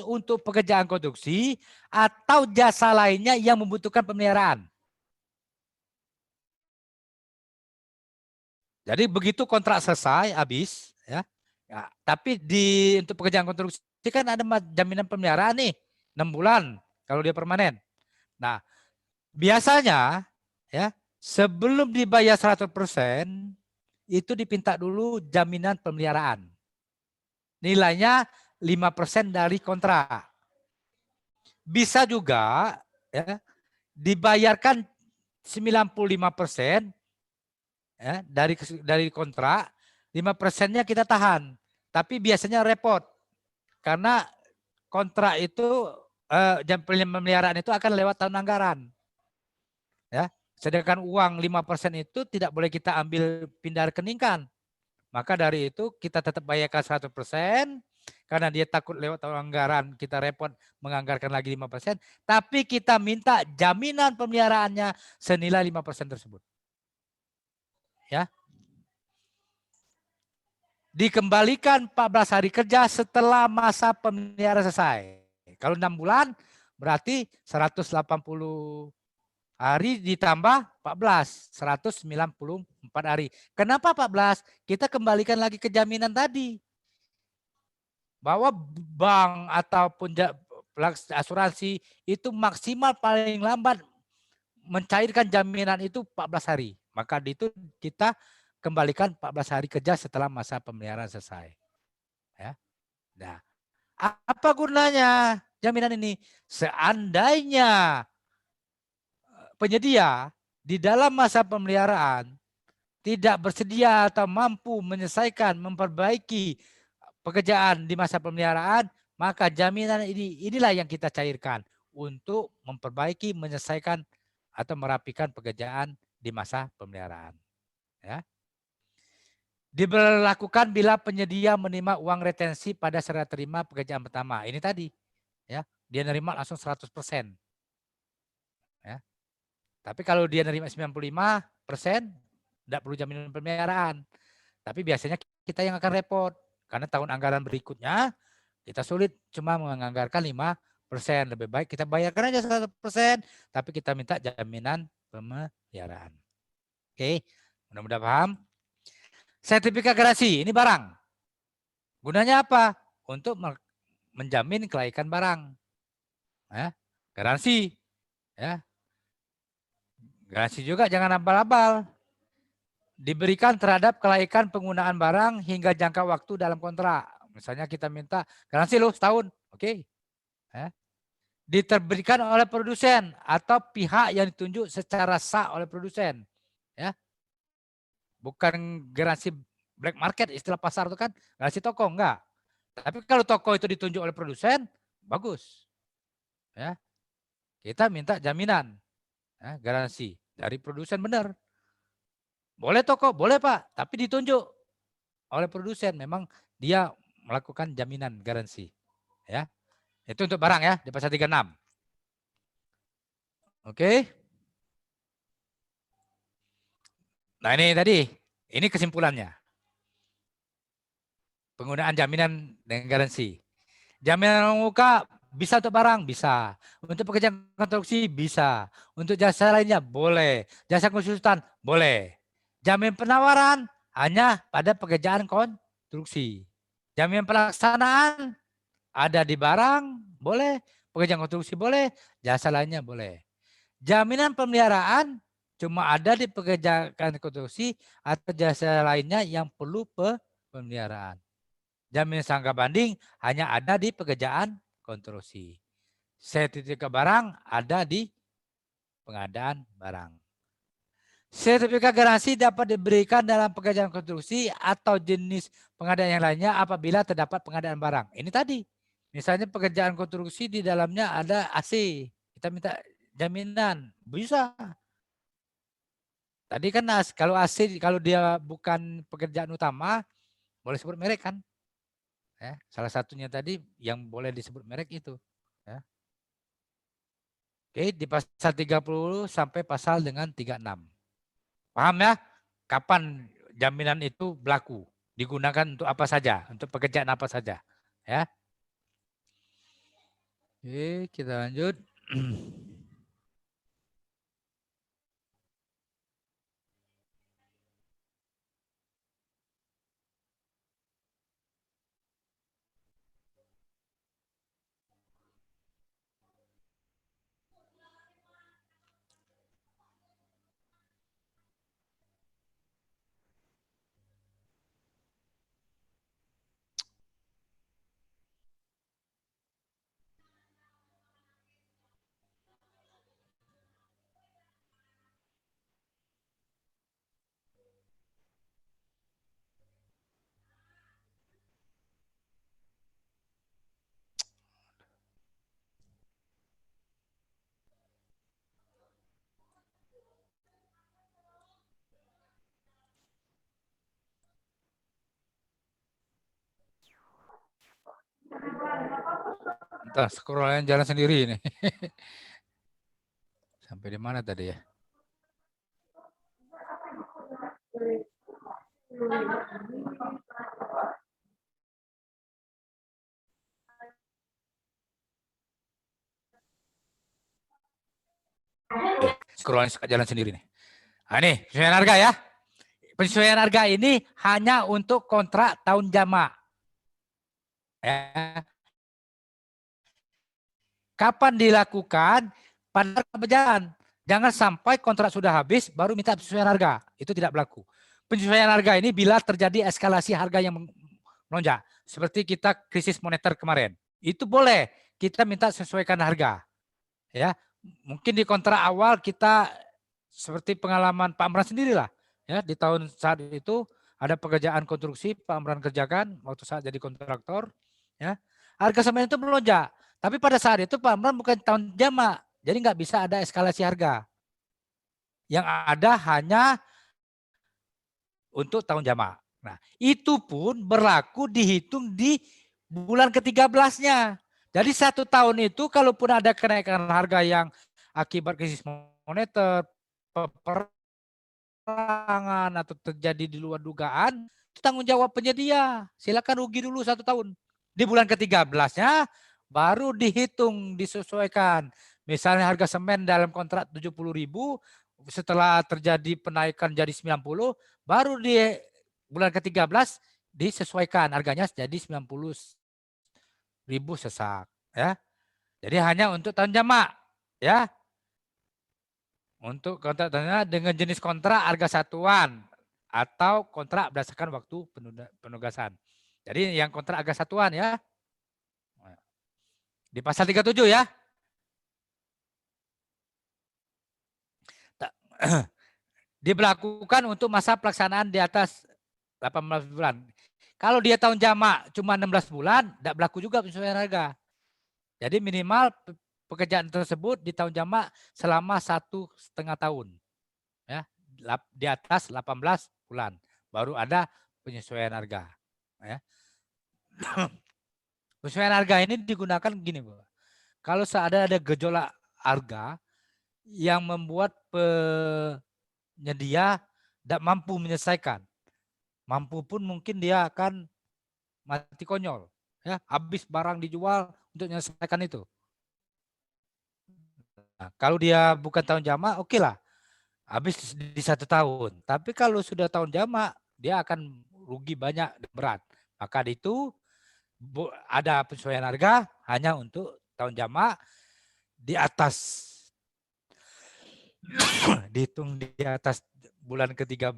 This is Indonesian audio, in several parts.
untuk pekerjaan konstruksi atau jasa lainnya yang membutuhkan pemeliharaan. Jadi begitu kontrak selesai, habis, ya. Tapi untuk pekerjaan konstruksi kan ada jaminan pemeliharaan nih, 6 bulan kalau dia permanen. Nah, biasanya ya sebelum dibayar 100% itu dipinta dulu jaminan pemeliharaan. Nilainya 5% dari kontrak. Bisa juga ya dibayarkan 95% ya, dari kontrak, 5%-nya kita tahan. Tapi biasanya repot karena kontrak itu pemeliharaan itu akan lewat tahun anggaran. Ya, sedangkan uang 5% itu tidak boleh kita ambil pindah rekeningkan. Maka dari itu kita tetap bayarkan 100% karena dia takut lewat tahun anggaran kita repot menganggarkan lagi 5%, tapi kita minta jaminan pemeliharaannya senilai 5% tersebut. Ya. Dikembalikan 14 hari kerja setelah masa pemeliharaan selesai. Kalau 6 bulan berarti 180 hari ditambah 14, 194 hari. Kenapa 14? Kita kembalikan lagi ke jaminan tadi. Bahwa bank ataupun asuransi itu maksimal paling lambat mencairkan jaminan itu 14 hari. Maka itu kita kembalikan 14 hari kerja setelah masa pemeliharaan selesai. Ya. Nah, apa gunanya jaminan ini? Seandainya penyedia di dalam masa pemeliharaan tidak bersedia atau mampu menyelesaikan, memperbaiki pekerjaan di masa pemeliharaan, maka jaminan inilah yang kita cairkan untuk memperbaiki, menyelesaikan atau merapikan pekerjaan di masa pemeliharaan. Ya. Diberlakukan bila penyedia menerima uang retensi pada serah terima pekerjaan pertama. Ini tadi, ya, dia nerima langsung 100%. Ya. Tapi kalau dia nerima 95%, tidak perlu jaminan pemeliharaan. Tapi biasanya kita yang akan repot karena tahun anggaran berikutnya kita sulit cuma menganggarkan 5%. Lebih baik kita bayarkan aja 100%, tapi kita minta jaminan pemeliharaan. Oke, mudah-mudahan paham. Sertifikat garansi, ini barang. Gunanya apa? Untuk menjamin kelaikan barang. Ya, garansi. Ya. Garansi juga jangan abal-abal. Diberikan terhadap kelaikan penggunaan barang hingga jangka waktu dalam kontrak. Misalnya kita minta garansi loh setahun. Oke. Ya. Diterbitkan oleh produsen atau pihak yang ditunjuk secara sah oleh produsen. Ya. Bukan garansi black market, istilah pasar itu kan garansi toko, enggak. Tapi kalau toko itu ditunjuk oleh produsen, bagus. Ya. Kita minta jaminan, ya, garansi dari produsen benar. Boleh toko, boleh Pak, tapi ditunjuk oleh produsen. Memang dia melakukan jaminan garansi. Ya. Itu untuk barang ya, di pasal 36. Oke. Nah ini tadi, ini kesimpulannya. Penggunaan jaminan dengan garansi. Jaminan muka bisa untuk barang, bisa. Untuk pekerjaan konstruksi, bisa. Untuk jasa lainnya, boleh. Jasa konsultan, boleh. Jaminan penawaran hanya pada pekerjaan konstruksi. Jaminan pelaksanaan ada di barang, boleh. Pekerjaan konstruksi boleh, jasa lainnya boleh. Jaminan pemeliharaan cuma ada di pekerjaan konstruksi atau jasa lainnya yang perlu pemeliharaan. Jaminan sangka banding hanya ada di pekerjaan konstruksi. Sertifikat barang ada di pengadaan barang. Sertifikat garansi dapat diberikan dalam pekerjaan konstruksi atau jenis pengadaan yang lainnya apabila terdapat pengadaan barang. Ini tadi, misalnya pekerjaan konstruksi di dalamnya ada AC, kita minta jaminan, bisa. Tadi kan kalau AC, kalau dia bukan pekerjaan utama, boleh sebut merek kan? Ya, salah satunya tadi yang boleh disebut merek itu. Ya. Oke, di pasal 30 sampai pasal dengan 36. Paham ya? Kapan jaminan itu berlaku? Digunakan untuk apa saja? Untuk pekerjaan apa saja? Ya. Oke, kita lanjut. Entah, scrollnya jalan sendiri ini. Sampai di mana tadi ya? Scrollnya jalan sendiri nih. Nah, ini penyesuaian harga ya. Penyesuaian harga ini hanya untuk kontrak tahun jamak. Ya. Kapan dilakukan? Pada berjalan. Jangan sampai kontrak sudah habis baru minta penyesuaian harga. Itu tidak berlaku. Penyesuaian harga ini bila terjadi eskalasi harga yang melonjak. Seperti kita krisis moneter kemarin. Itu boleh kita minta sesuaikan harga. Ya, mungkin di kontrak awal kita seperti pengalaman Pak Amran sendirilah. Ya, di tahun saat itu ada pekerjaan konstruksi Pak Amran kerjakan waktu saat jadi kontraktor. Ya, harga semen itu melonjak. Tapi pada saat itu Pak Amran bukan tahun jamak, jadi nggak bisa ada eskalasi harga. Yang ada hanya untuk tahun jamak. Nah, itu pun berlaku dihitung di bulan ke-13-nya. Jadi 1 tahun itu kalaupun ada kenaikan harga yang akibat krisis moneter, peperangan atau terjadi di luar dugaan, itu tanggung jawab penyedia. Silakan rugi dulu 1 tahun. Di bulan ke-13-nya baru dihitung, disesuaikan. Misalnya harga semen dalam kontrak 70.000, setelah terjadi penaikan jadi 90, baru di bulan ke-13 disesuaikan harganya jadi 90.000 sesak. Ya. Jadi hanya untuk tahun jamak. Ya. Untuk kontrak dengan jenis kontrak harga satuan atau kontrak berdasarkan waktu penugasan. Jadi yang kontrak harga satuan ya. Di pasal 37 ya. Diberlakukan untuk masa pelaksanaan di atas 18 bulan. Kalau dia tahun jamak cuma 16 bulan, tidak berlaku juga penyesuaian harga. Jadi minimal pekerjaan tersebut di tahun jamak selama 1,5 tahun. Ya, di atas 18 bulan. Baru ada penyesuaian harga. Ya. Penyesuaian harga ini digunakan begini, Bu. Kalau ada gejolak harga yang membuat penyedia tidak mampu menyelesaikan. Mampu pun mungkin dia akan mati konyol. Ya, habis barang dijual untuk menyelesaikan itu. Nah, kalau dia bukan tahun jamak, oke lah. Habis di 1 tahun. Tapi kalau sudah tahun jamak, dia akan rugi banyak dan berat. Maka itu ada penyesuaian harga hanya untuk tahun jamak di atas dihitung di atas bulan ke-13,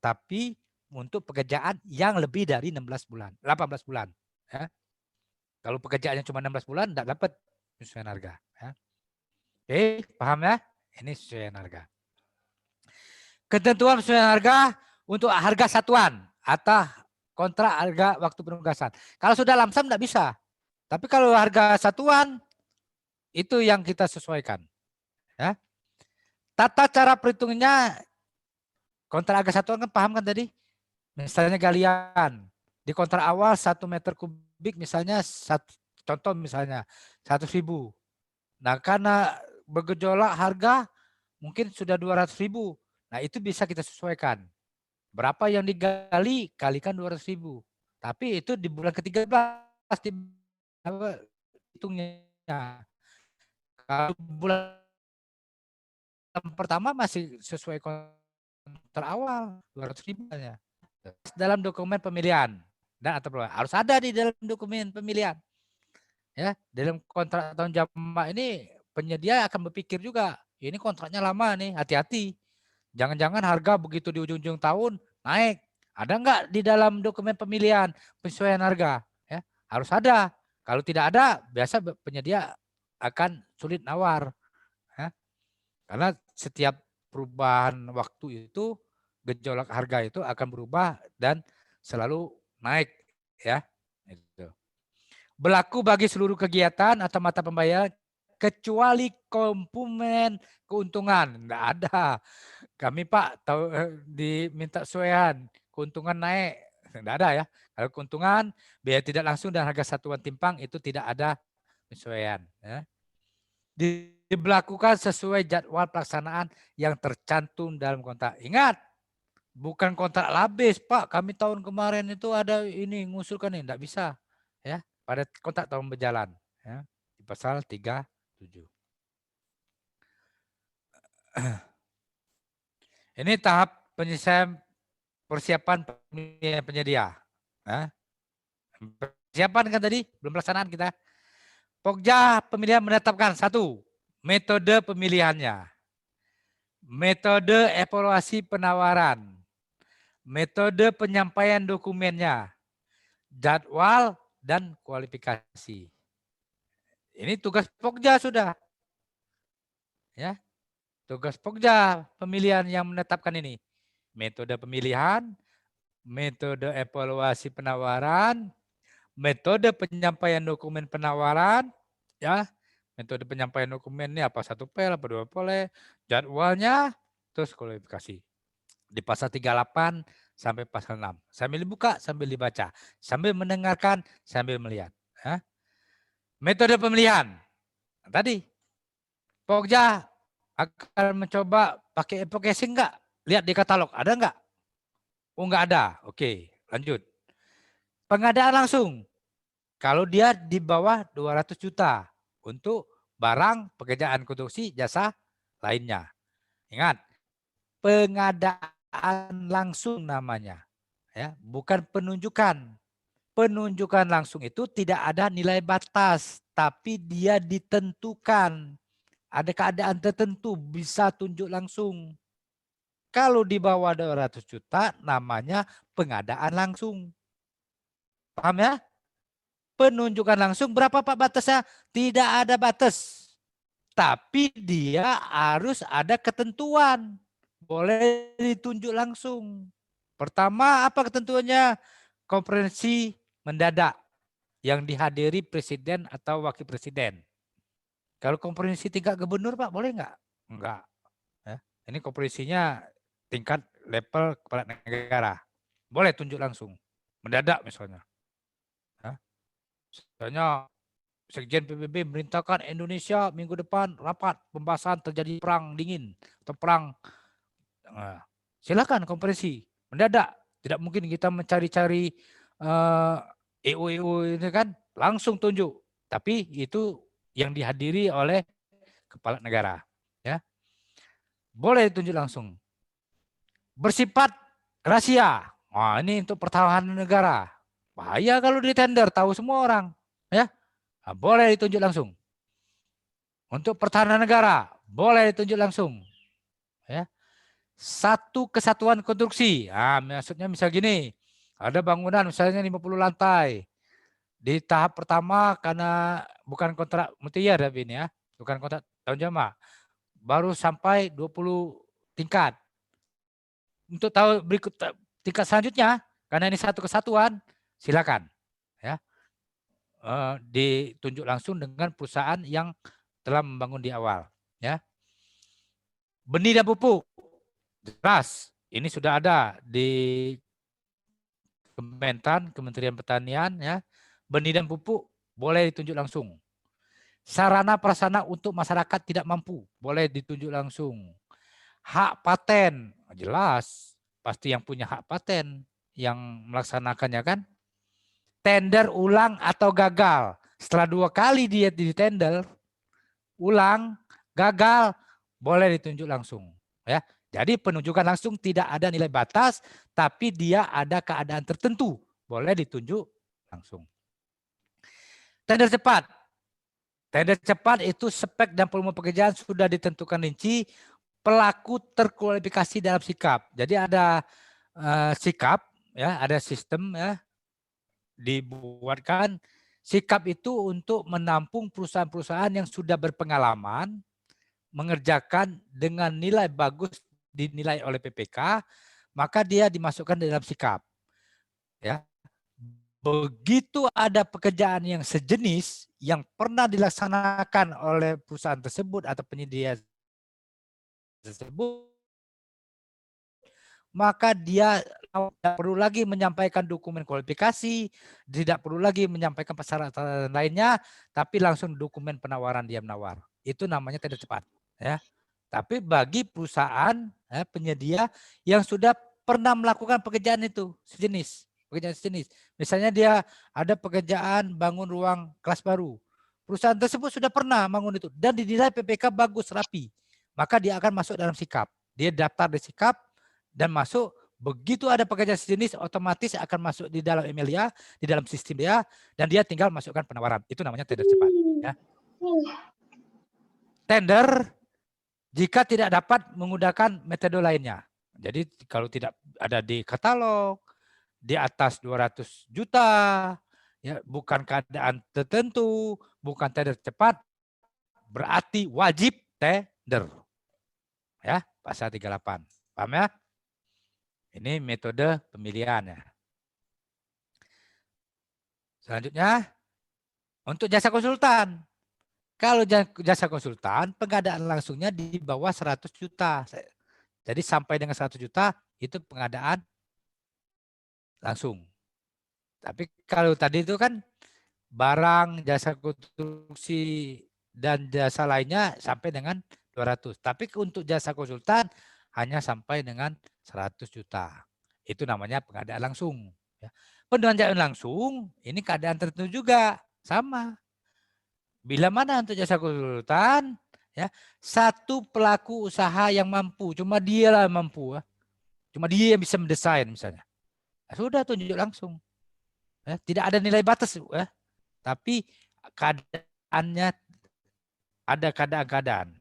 tapi untuk pekerjaan yang lebih dari 16 bulan, 18 bulan. Ya. Kalau pekerjaannya cuma 16 bulan, tidak dapat penyesuaian harga. Ya. Oke, paham ya? Ini penyesuaian harga. Ketentuan penyesuaian harga untuk harga satuan atau kontrak harga waktu penugasan. Kalau sudah lamsam tidak bisa. Tapi kalau harga satuan, itu yang kita sesuaikan. Ya. Tata cara perhitungnya kontrak harga satuan kan paham kan tadi? Misalnya galian. Di kontrak awal 1 meter kubik misalnya, contoh misalnya 100.000. Nah karena bergejolak harga mungkin sudah 200.000. Nah itu bisa kita sesuaikan. Berapa yang digali, kalikan 200.000. Tapi itu di bulan ke-13 hitungnya. Kalau bulan pertama masih sesuai kontrak awal 200.000 ya. Dalam dokumen pemilihan dan atau harus ada di dalam dokumen pemilihan. Ya, dalam kontrak tahun jamak ini penyedia akan berpikir juga, ini kontraknya lama nih, hati-hati. Jangan-jangan harga begitu di ujung-ujung tahun naik. Ada nggak di dalam dokumen pemilihan penyesuaian harga? Ya, harus ada. Kalau tidak ada, biasa penyedia akan sulit nawar. Ya. Karena setiap perubahan waktu itu, gejolak harga itu akan berubah dan selalu naik. Ya. Itu. Berlaku bagi seluruh kegiatan atau mata pembayaran kecuali komponen keuntungan. Enggak ada. Kami Pak tahu diminta sesuaian, keuntungan naik. Enggak ada ya. Kalau keuntungan, biaya tidak langsung dan harga satuan timpang itu tidak ada penyesuaian. Ya. Diberlakukan sesuai jadwal pelaksanaan yang tercantum dalam kontrak. Ingat, bukan kontrak labis Pak. Kami tahun kemarin itu ada ini ngusulkan ini, enggak bisa. Ya, pada kontrak tahun berjalan. Ya, di pasal 37. Ini tahap penyelesaian persiapan penyedia. Nah, persiapan kan tadi, belum pelaksanaan kita. Pokja pemilihan menetapkan satu, metode pemilihannya. Metode evaluasi penawaran. Metode penyampaian dokumennya. Jadwal dan kualifikasi. Ini tugas Pokja sudah. Ya. Tugas Pokja pemilihan yang menetapkan ini. Metode pemilihan, metode evaluasi penawaran, metode penyampaian dokumen penawaran, ya, metode penyampaian dokumen ini apa 1P, apa 2P, jadwalnya, terus kualifikasi. Di pasal 38 sampai pasal 6. Sambil dibuka, sambil dibaca, sambil mendengarkan, sambil melihat. Ya. Metode pemilihan. Tadi, Pokja akan mencoba pakai advocacy enggak? Lihat di katalog, ada enggak? Oh, enggak ada. Oke, lanjut. Pengadaan langsung. Kalau dia di bawah 200 juta untuk barang, pekerjaan konstruksi, jasa lainnya. Ingat, pengadaan langsung namanya. Ya, bukan penunjukan. Penunjukan langsung itu tidak ada nilai batas, tapi dia ditentukan. Ada keadaan tertentu bisa tunjuk langsung. Kalau di bawah 200 juta namanya pengadaan langsung. Paham ya? Penunjukan langsung berapa Pak batasnya? Tidak ada batas. Tapi dia harus ada ketentuan. Boleh ditunjuk langsung. Pertama apa ketentuannya? Konferensi mendadak yang dihadiri presiden atau wakil presiden. Kalau konferensi tingkat gubernur Pak boleh nggak? Enggak. Ya. Ini konferensinya tingkat level kepala negara. Boleh tunjuk langsung. Mendadak misalnya. Ya. Misalnya Sekjen PBB merintahkan Indonesia minggu depan rapat pembahasan terjadi perang dingin atau perang. Nah, silakan konferensi mendadak. Tidak mungkin kita mencari-cari EO ini kan langsung tunjuk. Tapi itu yang dihadiri oleh kepala negara. Ya, boleh ditunjuk langsung. Bersifat rahasia. Wah, ini untuk pertahanan negara. Bahaya kalau di tender tahu semua orang. Ya, nah, boleh ditunjuk langsung. Untuk pertahanan negara, boleh ditunjuk langsung. Ya. Satu kesatuan konstruksi. Nah, maksudnya misal gini, ada bangunan misalnya 50 lantai. Di tahap pertama karena bukan kontrak multi-year tapi ini ya, bukan kontrak tahun jamak. Baru sampai 20 tingkat. Untuk tahun berikut tingkat selanjutnya, karena ini satu kesatuan, silakan. Ya. Ditunjuk langsung dengan perusahaan yang telah membangun di awal. Ya. Benih dan pupuk, jelas ini sudah ada di Kementerian Pertanian. Ya. Benih dan pupuk boleh ditunjuk langsung. Sarana prasarana untuk masyarakat tidak mampu boleh ditunjuk langsung. Hak paten, jelas pasti yang punya hak paten yang melaksanakannya kan. Tender ulang atau gagal, Setelah 2 kali dia di tender, ulang, gagal, boleh ditunjuk langsung. Ya, jadi penunjukan langsung tidak ada nilai batas, tapi dia ada keadaan tertentu, boleh ditunjuk langsung. Tender cepat. Tender cepat itu spek dan volume pekerjaan sudah ditentukan rinci, pelaku terkualifikasi dalam sikap. Jadi ada sikap, ya, ada sistem, ya, dibuatkan sikap itu untuk menampung perusahaan-perusahaan yang sudah berpengalaman mengerjakan dengan nilai bagus dinilai oleh PPK, maka dia dimasukkan dalam sikap. Ya. Begitu ada pekerjaan yang sejenis yang pernah dilaksanakan oleh perusahaan tersebut atau penyedia tersebut, maka dia tidak perlu lagi menyampaikan dokumen kualifikasi, tidak perlu lagi menyampaikan persyaratan lainnya, tapi langsung dokumen penawaran dia menawar. Itu namanya tender cepat. Ya. Tapi bagi perusahaan, ya, penyedia yang sudah pernah melakukan pekerjaan itu sejenis, pekerjaan sejenis. Misalnya dia ada pekerjaan bangun ruang kelas baru. Perusahaan tersebut sudah pernah bangun itu dan dinilai PPK bagus, rapi. Maka dia akan masuk dalam sikap. Dia daftar di sikap dan masuk. Begitu ada pekerjaan sejenis, otomatis akan masuk di dalam email dia, di dalam sistem dia, dan dia tinggal masukkan penawaran. Itu namanya tender cepat. Ya. Tender jika tidak dapat menggunakan metode lainnya. Jadi kalau tidak ada di katalog, di atas 200 juta, ya, bukan keadaan tertentu, bukan tender cepat, berarti wajib tender. Ya, pasal 38. Paham ya? Ini metode pemilihan ya. Selanjutnya, untuk jasa konsultan. Kalau jasa konsultan, pengadaan langsungnya di bawah 100 juta. Jadi sampai dengan 100 juta itu pengadaan langsung. Tapi kalau tadi itu kan barang, jasa konstruksi, dan jasa lainnya sampai dengan 200. Tapi untuk jasa konsultan hanya sampai dengan 100 juta. Itu namanya pengadaan langsung. Pengadaan langsung ini keadaan tertentu juga. Sama. Bila mana untuk jasa konsultan, ya, satu pelaku usaha yang mampu, cuma dia lah yang mampu, ya. Cuma dia yang bisa mendesain misalnya. Nah, sudah tunjuk langsung. Ya, tidak ada nilai batas, ya. Tapi keadaannya ada keadaan-keadaan.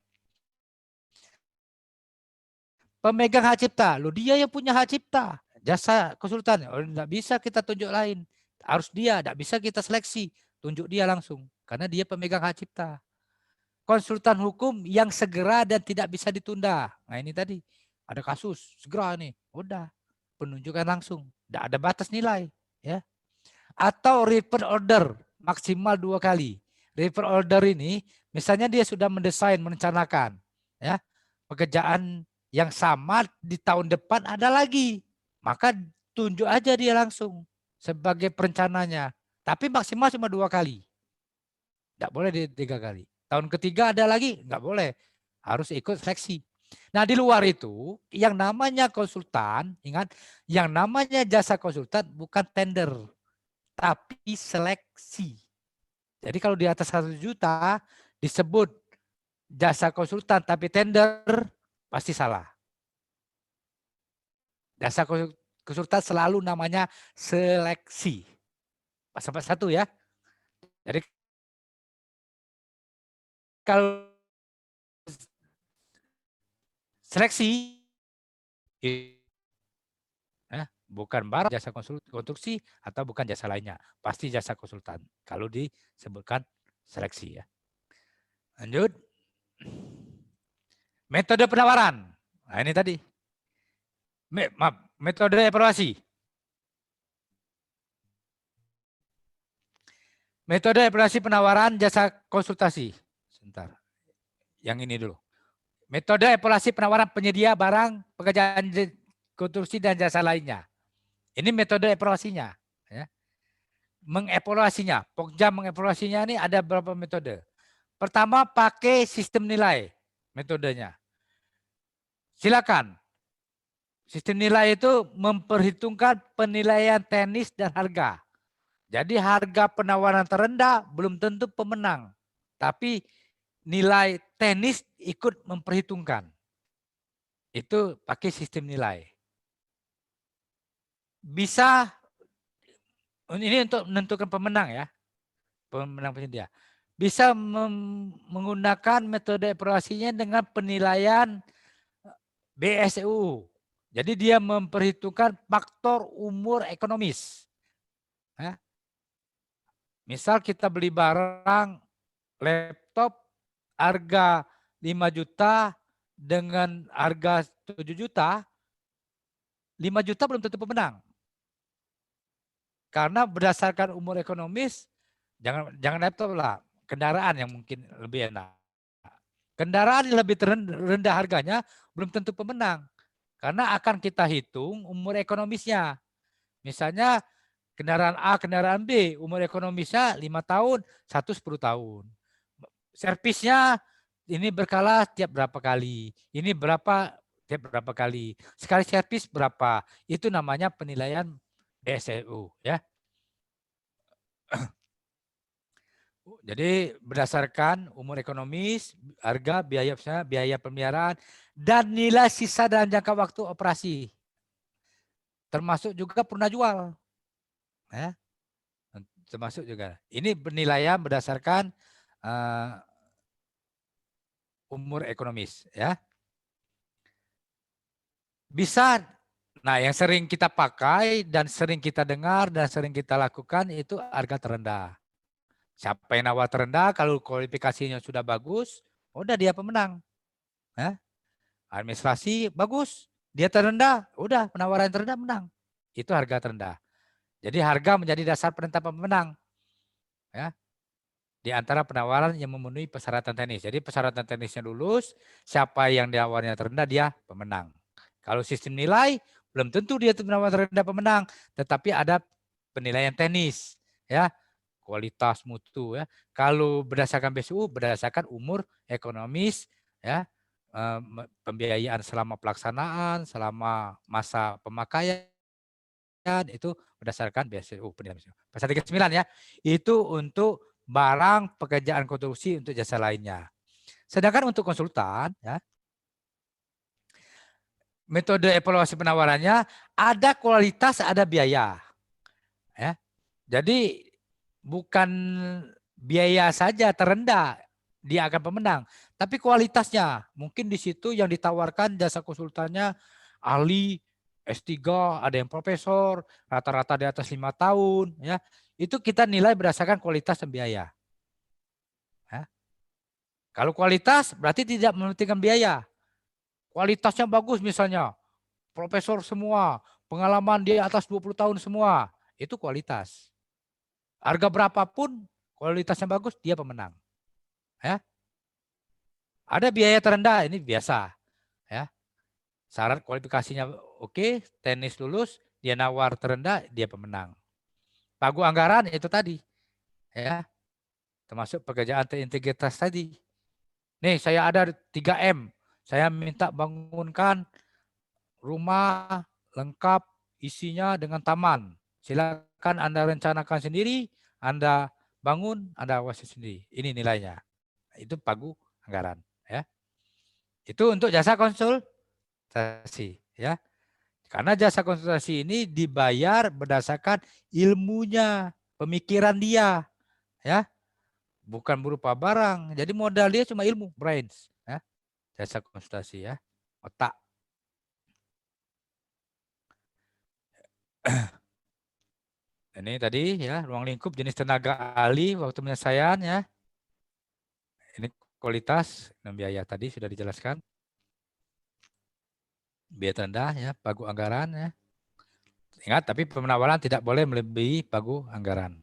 Pemegang hak cipta, lo dia yang punya hak cipta. Jasa konsultan, tidak bisa kita tunjuk lain. Harus dia, tidak bisa kita seleksi. Tunjuk dia langsung. Karena dia pemegang hak cipta. Konsultan hukum yang segera dan tidak bisa ditunda. Nah ini tadi, ada kasus, segera nih. Udah, penunjukan langsung. Tidak ada batas nilai. Ya. Atau refer order, maksimal 2 kali. Refer order ini, misalnya dia sudah mendesain, merencanakan. Ya, pekerjaan yang sama di tahun depan ada lagi. Maka tunjuk aja dia langsung sebagai perencananya. Tapi maksimal cuma 2 kali. Tidak boleh 3 kali. Tahun ketiga ada lagi, nggak boleh. Harus ikut seleksi. Nah di luar itu, yang namanya konsultan, ingat, yang namanya jasa konsultan bukan tender, tapi seleksi. Jadi kalau di atas 1 juta disebut jasa konsultan tapi tender, pasti salah. Jasa konsultan selalu namanya seleksi. Sampai 1 ya. Jadi kalau seleksi bukan barang jasa konstruksi atau bukan jasa lainnya, pasti jasa konsultan kalau disebutkan seleksi ya. Lanjut. Metode penawaran. Nah ini tadi. Metode evaluasi. Metode evaluasi penawaran jasa konsultasi. Sebentar. Yang ini dulu. Metode evaluasi penawaran penyedia barang, pekerjaan konstruksi dan jasa lainnya. Ini metode evaluasinya. Ya. Mengevaluasinya. Pokja mengevaluasinya ini ada beberapa metode. Pertama pakai sistem nilai metodenya. Silakan. Sistem nilai itu memperhitungkan penilaian teknis dan harga. Jadi harga penawaran terendah belum tentu pemenang, tapi nilai teknis ikut memperhitungkan. Itu pakai sistem nilai. Bisa, ini untuk menentukan pemenang ya, pemenang penyedia. Bisa menggunakan metode evaluasinya dengan penilaian BSU. Jadi dia memperhitungkan faktor umur ekonomis. Ya. Misal kita beli barang laptop harga 5 juta dengan harga 7 juta, 5 juta belum tentu pemenang. Karena berdasarkan umur ekonomis, jangan laptop lah, kendaraan yang mungkin lebih enak. Kendaraan yang lebih rendah harganya belum tentu pemenang. Karena akan kita hitung umur ekonomisnya. Misalnya kendaraan A, kendaraan B, umur ekonomisnya 5 tahun, 10 tahun. Servisnya ini berkala tiap berapa kali. Ini berapa tiap berapa kali. Sekali servis berapa. Itu namanya penilaian BSU ya. Jadi berdasarkan umur ekonomis, harga, biaya pemeliharaan, dan nilai sisa dalam jangka waktu operasi. Termasuk juga purna jual. Ya. Termasuk juga. Ini penilaian berdasarkan umur ekonomis. Ya. Bisa, nah yang sering kita pakai dan sering kita dengar dan sering kita lakukan itu harga terendah. Siapa yang nawar terendah, kalau kualifikasinya sudah bagus, udah dia pemenang. Ya. Administrasi bagus, dia terendah, udah penawaran terendah menang. Itu harga terendah. Jadi harga menjadi dasar penetapan pemenang. Ya. Di antara penawaran yang memenuhi persyaratan teknis. Jadi persyaratan teknisnya lulus, siapa yang ditawarnya terendah dia pemenang. Kalau sistem nilai belum tentu dia penawaran terendah pemenang, tetapi ada penilaian teknis, ya, kualitas mutu, ya. Kalau berdasarkan BSU berdasarkan umur ekonomis, ya, pembiayaan selama pelaksanaan, selama masa pemakaian, itu berdasarkan BSU penilaian. Pasal 39 ya, itu untuk barang pekerjaan konstruksi untuk jasa lainnya. Sedangkan untuk konsultan, ya, metode evaluasi penawarannya ada kualitas, ada biaya. Ya. Jadi bukan biaya saja terendah dia akan pemenang, tapi kualitasnya. Mungkin di situ yang ditawarkan jasa konsultannya ahli S3, ada yang profesor, rata-rata di atas 5 tahun, ya. Itu kita nilai berdasarkan kualitas dan biaya. Ya. Kalau kualitas berarti tidak mementingkan biaya. Kualitasnya bagus misalnya, profesor semua, pengalaman di atas 20 tahun semua, itu kualitas. Harga berapapun, kualitasnya bagus, dia pemenang. Ya. Ada biaya terendah, ini biasa. Ya. Syarat kualifikasinya oke, teknis lulus, dia nawar terendah, dia pemenang. Pagu anggaran itu tadi. Ya. Termasuk pekerjaan terintegritas tadi. Nih, saya ada 3M. Saya minta bangunkan rumah lengkap isinya dengan taman. Silakan Anda rencanakan sendiri, Anda bangun, Anda awasi sendiri. Ini nilainya. Itu pagu anggaran, ya. Itu untuk jasa konsultasi, ya. Karena jasa konsultasi ini dibayar berdasarkan ilmunya, pemikiran dia, ya. Bukan berupa barang. Jadi modal dia cuma ilmu, brains, ya. Jasa konsultasi, ya. Otak. Ini tadi ya, ruang lingkup jenis tenaga ahli waktu penyelesaian, ya. Ini kualitas dan biaya tadi sudah dijelaskan. Biaya terendah, ya, pagu anggaran, ya. Ingat, tapi penawaran tidak boleh melebihi pagu anggaran.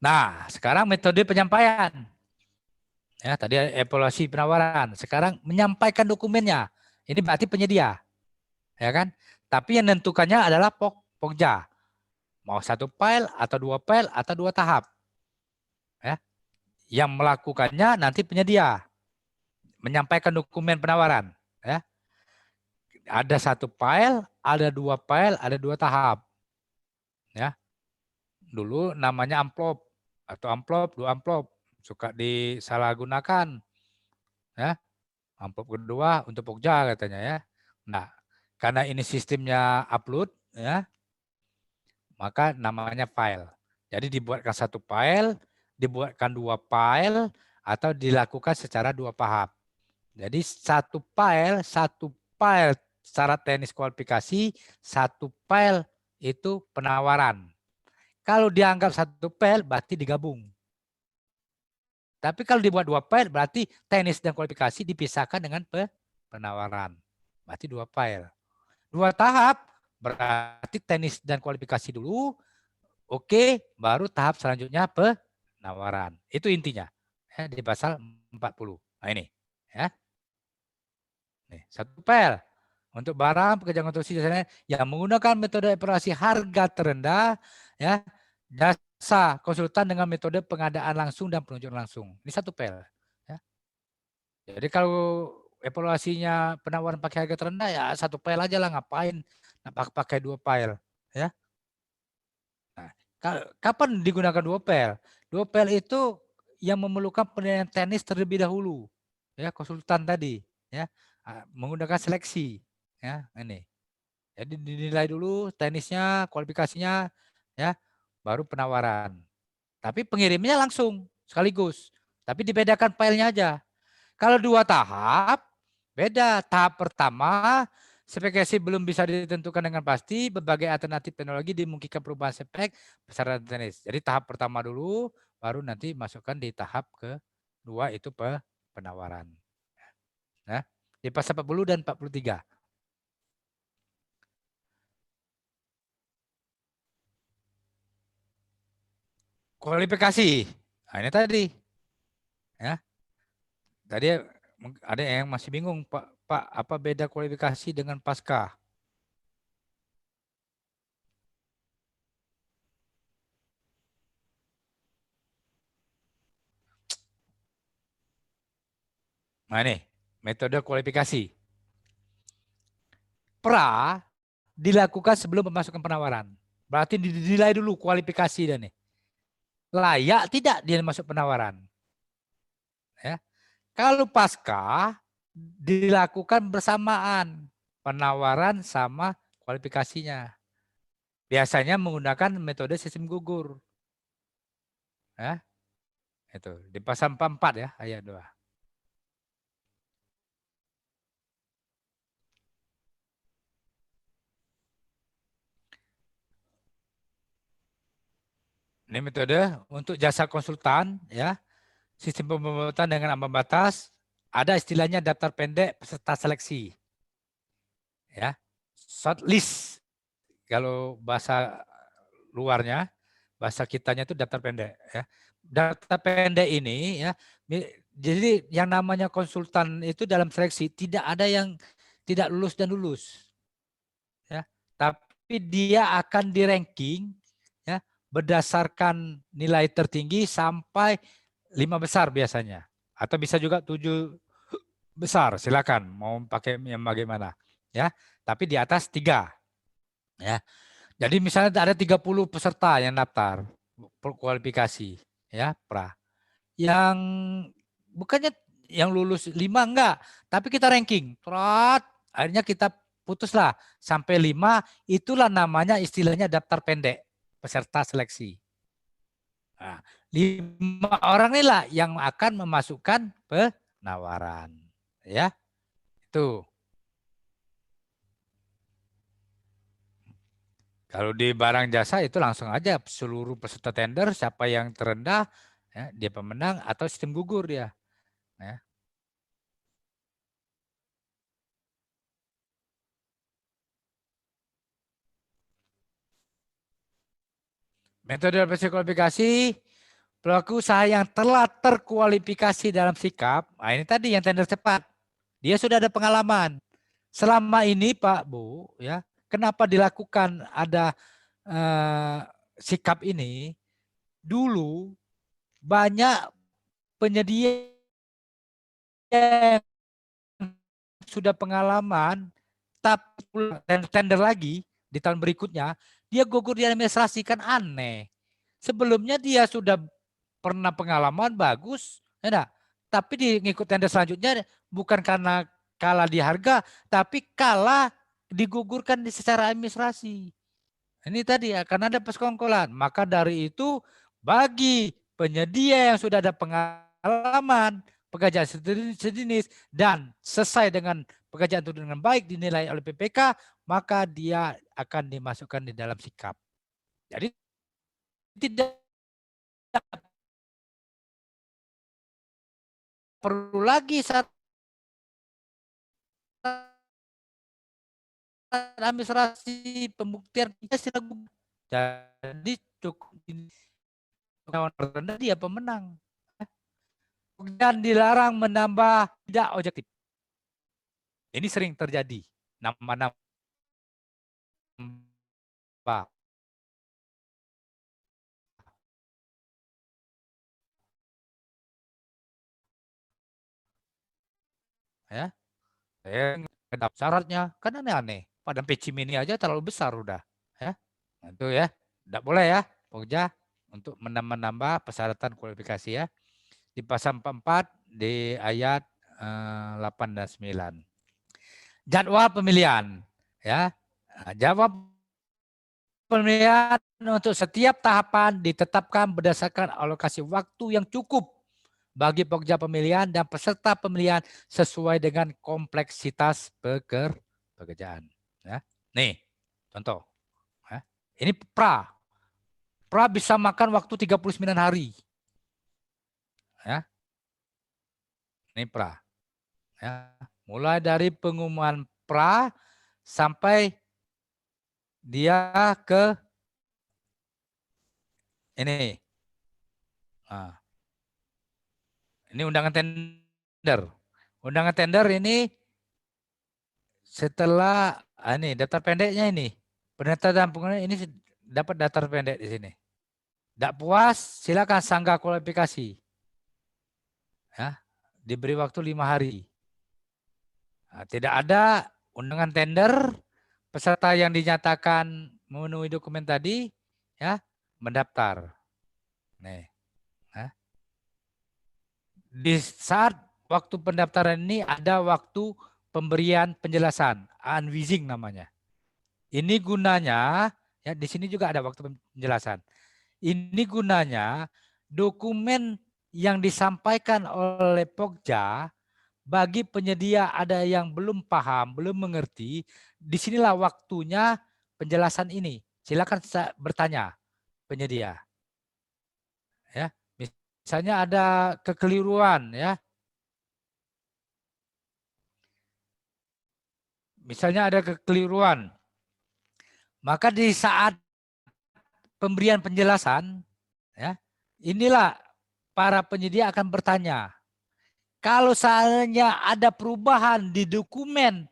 Nah, sekarang metode penyampaian. Ya, tadi evaluasi penawaran. Sekarang menyampaikan dokumennya. Ini berarti penyedia. Ya kan? Tapi yang menentukannya adalah Pokja. Mau 1 file atau 2 file atau 2 tahap. Ya. Yang melakukannya nanti penyedia. Menyampaikan dokumen penawaran. Ya. Ada 1 file, ada 2 file, ada 2 tahap. Ya. dulu namanya amplop atau amplop, dua amplop, suka disalahgunakan, ya. Amplop kedua untuk Pokja katanya ya. Nah, karena ini sistemnya upload, ya, maka namanya file. Jadi dibuatkan satu file, dibuatkan dua file, atau dilakukan secara dua tahap. Jadi satu file syarat teknis kualifikasi, satu file itu penawaran. Kalau dianggap satu file berarti digabung. Tapi kalau dibuat dua file berarti teknis dan kualifikasi dipisahkan dengan penawaran. Berarti dua file. Dua tahap berarti teknis dan kualifikasi dulu. Oke, baru tahap selanjutnya penawaran. Itu intinya. Ya, di pasal 40. Nah ini. Ya. Nih, satu file. Untuk barang pekerjaan konstruksi yang menggunakan metode evaluasi harga terendah, ya, jasa konsultan dengan metode pengadaan langsung dan penunjukan langsung. Ini satu file. Ya. Jadi kalau evaluasinya penawaran pakai harga terendah, ya satu file aja lah, ngapain pakai dua file. Ya. Nah, kapan digunakan dua file? Dua file itu yang memerlukan penilaian teknis terlebih dahulu. Ya, konsultan tadi. Ya, menggunakan seleksi. Ya, ini. Jadi dinilai dulu teknisnya, kualifikasinya, ya, baru penawaran. Tapi pengirimnya langsung sekaligus. Tapi dibedakan filenya aja. Kalau dua tahap, beda. Tahap pertama, spesifikasi belum bisa ditentukan dengan pasti. Berbagai alternatif teknologi dimungkinkan perubahan spek persyaratan teknis. Jadi tahap pertama dulu, baru nanti masukkan di tahap kedua itu penawaran. Nah, di pasal 40 dan 43. Kualifikasi. Nah, ini tadi. Ya. Tadi ada yang masih bingung, Pak, apa beda kualifikasi dengan pasca? Nah ini, metode kualifikasi. Pra dilakukan sebelum memasukkan penawaran. Berarti dinilai dulu kualifikasi dan nih. Layak tidak dia masuk penawaran. Ya. Kalau pasca dilakukan bersamaan penawaran sama kualifikasinya. Biasanya menggunakan metode sistem gugur. Ya. Itu di pasal 44 ya, ayat 2. Ini metode untuk jasa konsultan, ya, sistem pembuatan dengan ambang batas, ada istilahnya daftar pendek peserta seleksi, ya, short list. Kalau bahasa luarnya, bahasa kitanya itu daftar pendek, ya. Daftar pendek ini, ya, jadi yang namanya konsultan itu dalam seleksi tidak ada yang tidak lulus dan lulus, ya, tapi dia akan di ranking, ya, berdasarkan nilai tertinggi sampai 5 besar biasanya. Atau bisa juga 7 besar, silakan mau pakai yang bagaimana. Ya, tapi di atas 3. Ya. Jadi misalnya ada 30 peserta yang daftar kualifikasi, ya, pra. Yang bukannya yang lulus 5 enggak, tapi kita ranking. Trot, akhirnya kita putuslah sampai 5, itulah namanya istilahnya daftar pendek peserta seleksi. Nah, 5 orang inilah yang akan memasukkan penawaran. Ya, itu. Kalau di barang jasa itu langsung aja seluruh peserta tender siapa yang terendah, ya, dia pemenang atau sistem gugur dia. Ya. Metode kualifikasi pelaku usaha yang telah terkualifikasi dalam sikap. Nah, ini tadi yang tender cepat. Dia sudah ada pengalaman. Selama ini Pak Bu, ya, kenapa dilakukan ada sikap ini? Dulu banyak penyedia yang sudah pengalaman, tapi tender lagi di tahun berikutnya, dia gugur di administrasi, kan aneh. Sebelumnya dia sudah pernah pengalaman bagus, ya enggak? Tapi di ngikut tender selanjutnya bukan karena kalah di harga, tapi kalah digugurkan secara administrasi. Ini tadi akan ada persekongkolan. Maka dari itu bagi penyedia yang sudah ada pengalaman pekerjaan sejenis dan selesai dengan pekerjaan itu dengan baik dinilai oleh PPK, maka dia akan dimasukkan di dalam sikap. Jadi tidak perlu lagi syarat administrasi pembuktian. Jadi cukup rendah dia pemenang. Dan dilarang menambah tidak objektif. Ini sering terjadi. Nama-nama ya, syaratnya kan aneh-aneh. Padahal PC mini aja terlalu besar udah, ya. Nah, itu ya, tidak boleh ya, Pokja untuk menambah persyaratan kualifikasi ya. Di pasal 44 di ayat 8 dan 9. Jadwal pemilihan ya. Jadwal pemilihan untuk setiap tahapan ditetapkan berdasarkan alokasi waktu yang cukup bagi pekerja pemilihan dan peserta pemilihan sesuai dengan kompleksitas pekerjaan. Ya. Nih, contoh. Ya. Ini pra. Pra bisa makan waktu 39 hari. Ya. Ini pra. Ya. Mulai dari pengumuman pra sampai dia ke ini. Nah, ini undangan tender. Undangan tender ini setelah ini daftar pendeknya ini. Pendaftaran penggunaan ini dapat daftar pendek di sini. Tidak puas, silakan sanggah kualifikasi. Ya, diberi waktu 5 hari. Nah, tidak ada undangan tender, peserta yang dinyatakan memenuhi dokumen tadi, ya mendaftar. Nih, ya. Di saat waktu pendaftaran ini ada waktu pemberian penjelasan, unwizing namanya. Ini gunanya, ya di sini juga ada waktu penjelasan. Ini gunanya dokumen yang disampaikan oleh Pokja bagi penyedia ada yang belum paham, belum mengerti, disinilah waktunya penjelasan ini. Silakan bertanya penyedia. Ya, misalnya ada kekeliruan ya. Misalnya ada kekeliruan. Maka di saat pemberian penjelasan ya, inilah para penyedia akan bertanya. Kalau seandainya ada perubahan di dokumen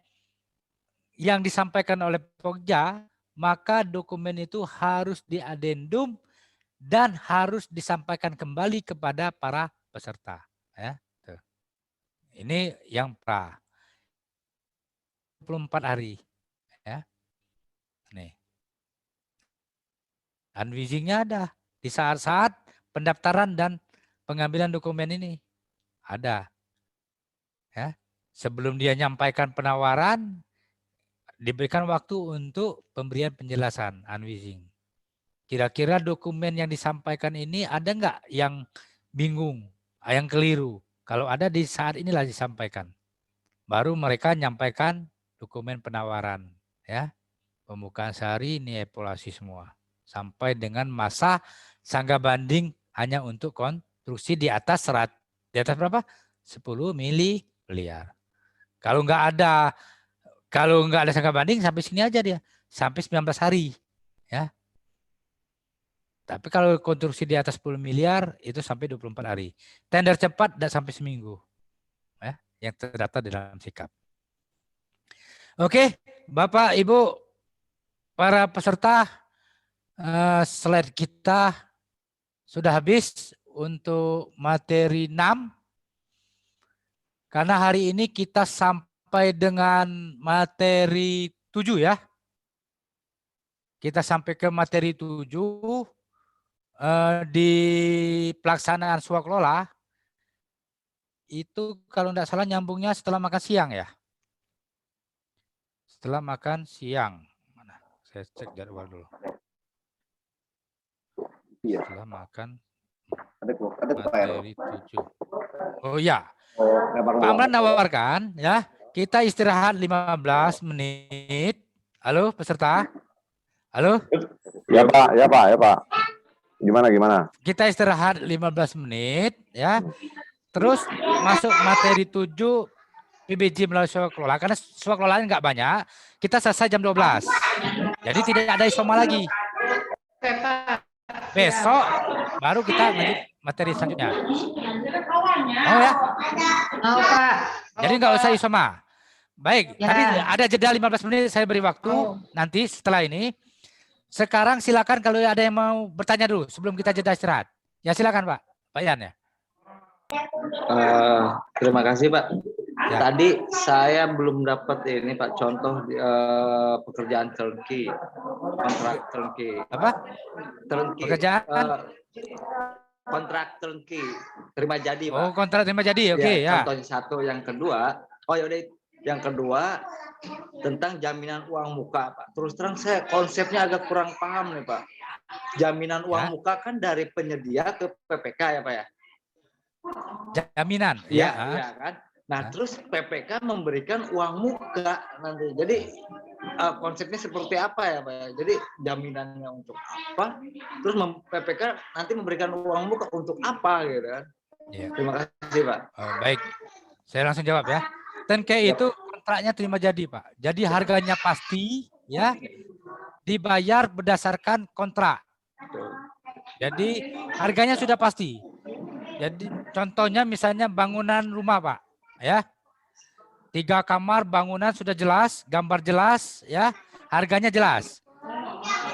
yang disampaikan oleh Pokja, maka dokumen itu harus diadendum dan harus disampaikan kembali kepada para peserta. Ya, tuh. Ini yang pra. 24 hari. Ya. Nih. Unwizingnya ada. Di saat-saat pendaftaran dan pengambilan dokumen ini. Ada. Ya. Sebelum dia nyampaikan penawaran, diberikan waktu untuk pemberian penjelasan unwizing. Kira-kira dokumen yang disampaikan ini ada nggak yang bingung, yang keliru? Kalau ada di saat inilah disampaikan. Baru mereka nyampaikan dokumen penawaran. Ya, pembukaan sehari ini evaluasi semua. Sampai dengan masa sanggah banding hanya untuk konstruksi di atas serat. Di atas berapa? 10 miliar. Kalau nggak ada sanggah banding sampai sini aja dia. Sampai 19 hari. Ya. Tapi kalau konstruksi di atas 10 miliar itu sampai 24 hari. Tender cepat tidak sampai seminggu. Ya, yang terdaftar di dalam sikap. Oke, Bapak, Ibu, para peserta, slide kita sudah habis untuk materi 6. Karena hari ini kita sampai dengan materi 7 ya. Kita sampai ke materi 7. di pelaksanaan swakelola itu kalau tidak salah nyambungnya setelah makan siang ya. Setelah makan siang. Mana? Saya cek jadwal dulu. Iya. Setelah makan Ada materi 7. Oh ya. Pak Pak Amran nawarkan ya, kita istirahat 15 menit. Halo peserta? Halo? Ya Pak. Gimana? Kita istirahat 15 menit ya. Terus masuk materi 7 PBJ melalui swakelola. Karena swakelolanya nggak banyak, kita selesai jam 12. Jadi tidak ada isoma lagi. Besok baru kita lanjut materi selanjutnya. Mau ya? Mau Pak. Jadi nggak usah isoma. Baik, Ya. tadi ada jeda 15 menit, saya beri waktu nanti setelah ini. Sekarang silakan kalau ada yang mau bertanya dulu sebelum kita jeda istirahat. Ya silakan Pak Yan ya. Terima kasih Pak. Ya. Tadi saya belum dapat ini Pak contoh pekerjaan turnkey, kontrak turnkey. Apa? Turnkey. Pekerjaan? Kontrak turnkey, terima jadi Pak. Oh, kontrak terima jadi, oke ya. Contohnya satu, yang kedua, yang kedua tentang jaminan uang muka Pak. Terus terang saya konsepnya agak kurang paham nih Pak. Jaminan uang muka kan dari penyedia ke PPK ya Pak ya. Jaminan. Iya kan. Nah, terus PPK memberikan uang muka nanti. Jadi konsepnya seperti apa ya Pak ya? Jadi jaminannya untuk apa? Terus PPK nanti memberikan uang muka untuk apa gitu kan? Ya. Terima kasih Pak. Oh, baik. Saya langsung jawab ya. Turnkey itu kontraknya terima jadi Pak. Jadi harganya pasti ya. Dibayar berdasarkan kontrak. Jadi harganya sudah pasti. Jadi contohnya misalnya bangunan rumah Pak, ya 3 kamar bangunan sudah jelas, gambar jelas, ya harganya jelas.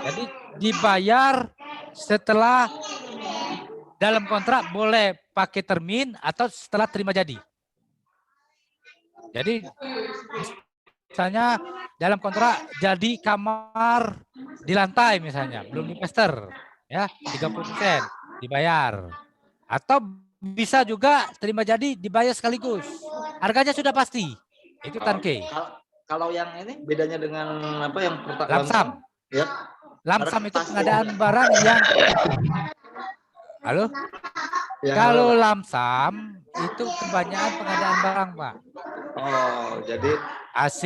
Jadi dibayar setelah dalam kontrak boleh pakai termin atau setelah terima jadi. Jadi misalnya dalam kontrak jadi kamar di lantai misalnya belum diplaster, ya 30% dibayar. Atau bisa juga terima jadi dibayar sekaligus. Harganya sudah pasti. Itu turnkey. Kalau yang ini bedanya dengan apa yang lamsam? Ya. Lamsam itu pengadaan barang yang Halo? Ya, kalau lamsam itu kebanyakan pengadaan barang, Pak. Oh, jadi AC,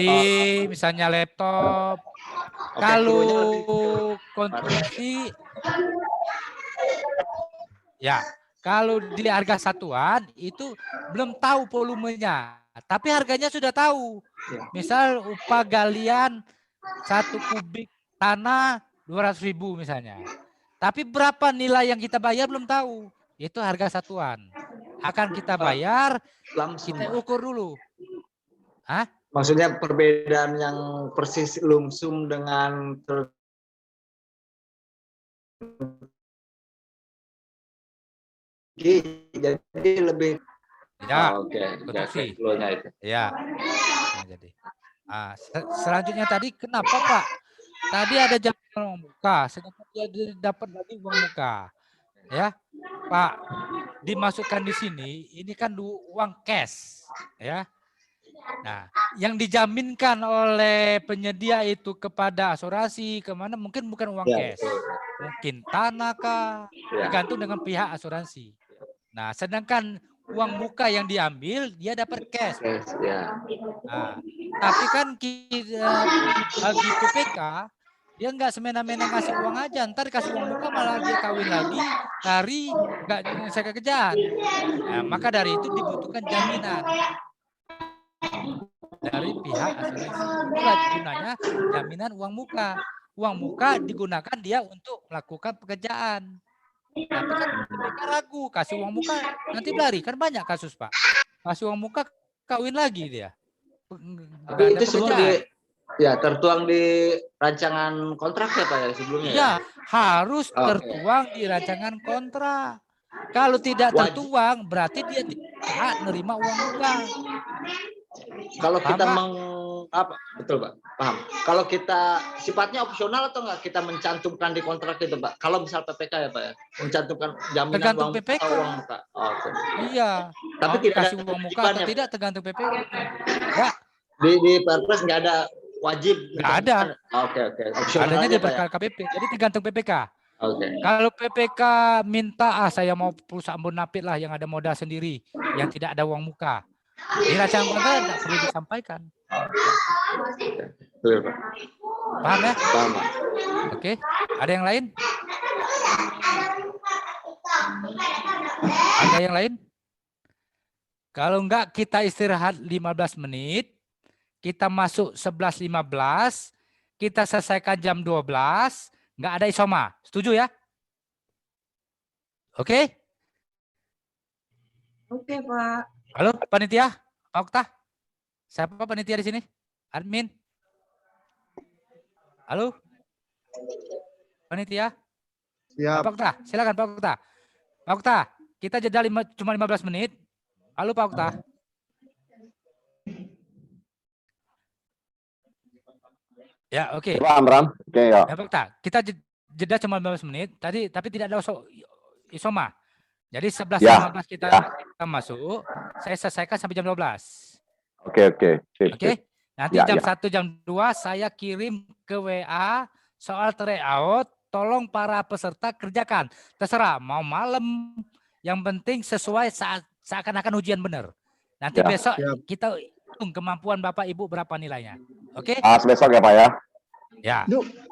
misalnya laptop. Kalau konstruksi ya kalau di harga satuan itu belum tahu volumenya, tapi harganya sudah tahu. Misal upah galian 1 kubik tanah 200.000 misalnya. Tapi berapa nilai yang kita bayar belum tahu. Itu harga satuan. Akan kita bayar, langsung kita ukur dulu. Hah? Maksudnya perbedaan yang persis lumsum dengan jadi lebih ya, oke. Itu. Ya. Nah, jadi. Selanjutnya tadi kenapa Pak? Tadi ada jaminan uang muka, sedangkan dia dapat lagi uang muka. Ya, Pak, dimasukkan di sini, ini kan uang cash, ya. Nah, yang dijaminkan oleh penyedia itu kepada asuransi kemana mungkin bukan uang cash, mungkin tanah kah, tergantung dengan pihak asuransi. Nah, sedangkan uang muka yang diambil dia dapat cash. Nah, tapi kan bagi PPK dia nggak semena-mena ngasih uang aja, ntar kasih uang muka malah dia kawin lagi, cari nggak menyelesaikan kerjaan. Nah, maka dari itu dibutuhkan jaminan dari pihak asuransi. Itulah gunanya jaminan uang muka. Uang muka digunakan dia untuk melakukan pekerjaan. Tapi kan mereka ragu kasih uang muka nanti lari, kan banyak kasus Pak. Kasih uang muka kawin lagi dia. Tapi itu semua tertuang di rancangan kontrak ya Pak ya sebelumnya. Ya, harus tertuang di rancangan kontrak. Kalau tidak tertuang berarti dia tidak nerima uang muka. Kalau kita apa? Betul, Pak. Paham. Kalau kita sifatnya opsional atau enggak kita mencantumkan di kontrak itu, Pak? Kalau misal PPK ya, Pak ya. Mencantumkan jaminan Tergantung uang muka PPK. atau uang muka. Oke. Iya. Tapi Mau tidak ada kasih uang muka kewajiban atau ya, tidak Pak? tergantung PPK. Ya, Di Perpres nggak ada wajib nggak ada. mencantumkan. Oke. Opsional Adanya aja, di Pak ya. perkara KPP. Jadi tergantung PPK. Oke. Kalau PPK minta saya mau perusahaan bonafit lah yang ada modal sendiri, yang tidak ada uang muka. Di rancangan kontrak tidak perlu disampaikan. Betul, Pak. Paham ya? Paham, Pak. Oke. Ada yang lain? Ada yang lain? Kalau enggak kita istirahat 15 menit, kita masuk 11.15, kita selesaikan jam 12, enggak ada isoma. Setuju ya? Oke? Oke, Pak. Halo panitia? Pak Okta? Siapa panitia di sini? Admin? Halo? Panitia? Siap. Pak Okta, silakan Pak Okta. Pak Okta, kita jeda cuma 15 menit. Halo Pak Okta. Ya, oke. Pak Amram. Oke, ya. Ya Pak Okta, kita jeda cuma 15 menit. Tapi tidak ada isoma. Jadi 11.15 kita masuk, saya selesaikan sampai jam 12. Oke. Sip. Oke. Nanti Ya, jam ya. 1, jam 2 saya kirim ke WA soal tryout, tolong para peserta kerjakan. Terserah mau malam, yang penting sesuai saat seakan-akan ujian benar. Nanti Ya. besok Siap. kita hitung kemampuan Bapak Ibu berapa nilainya. Oke? Besok ya Pak ya. Ya.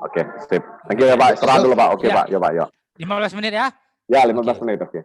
Oke, sip. Thank you ya Pak. Istirahat dulu Pak. Oke Ya. Pak. Ya Pak, ya. 15 menit ya. Ya, 15 Oke. menit. Oke.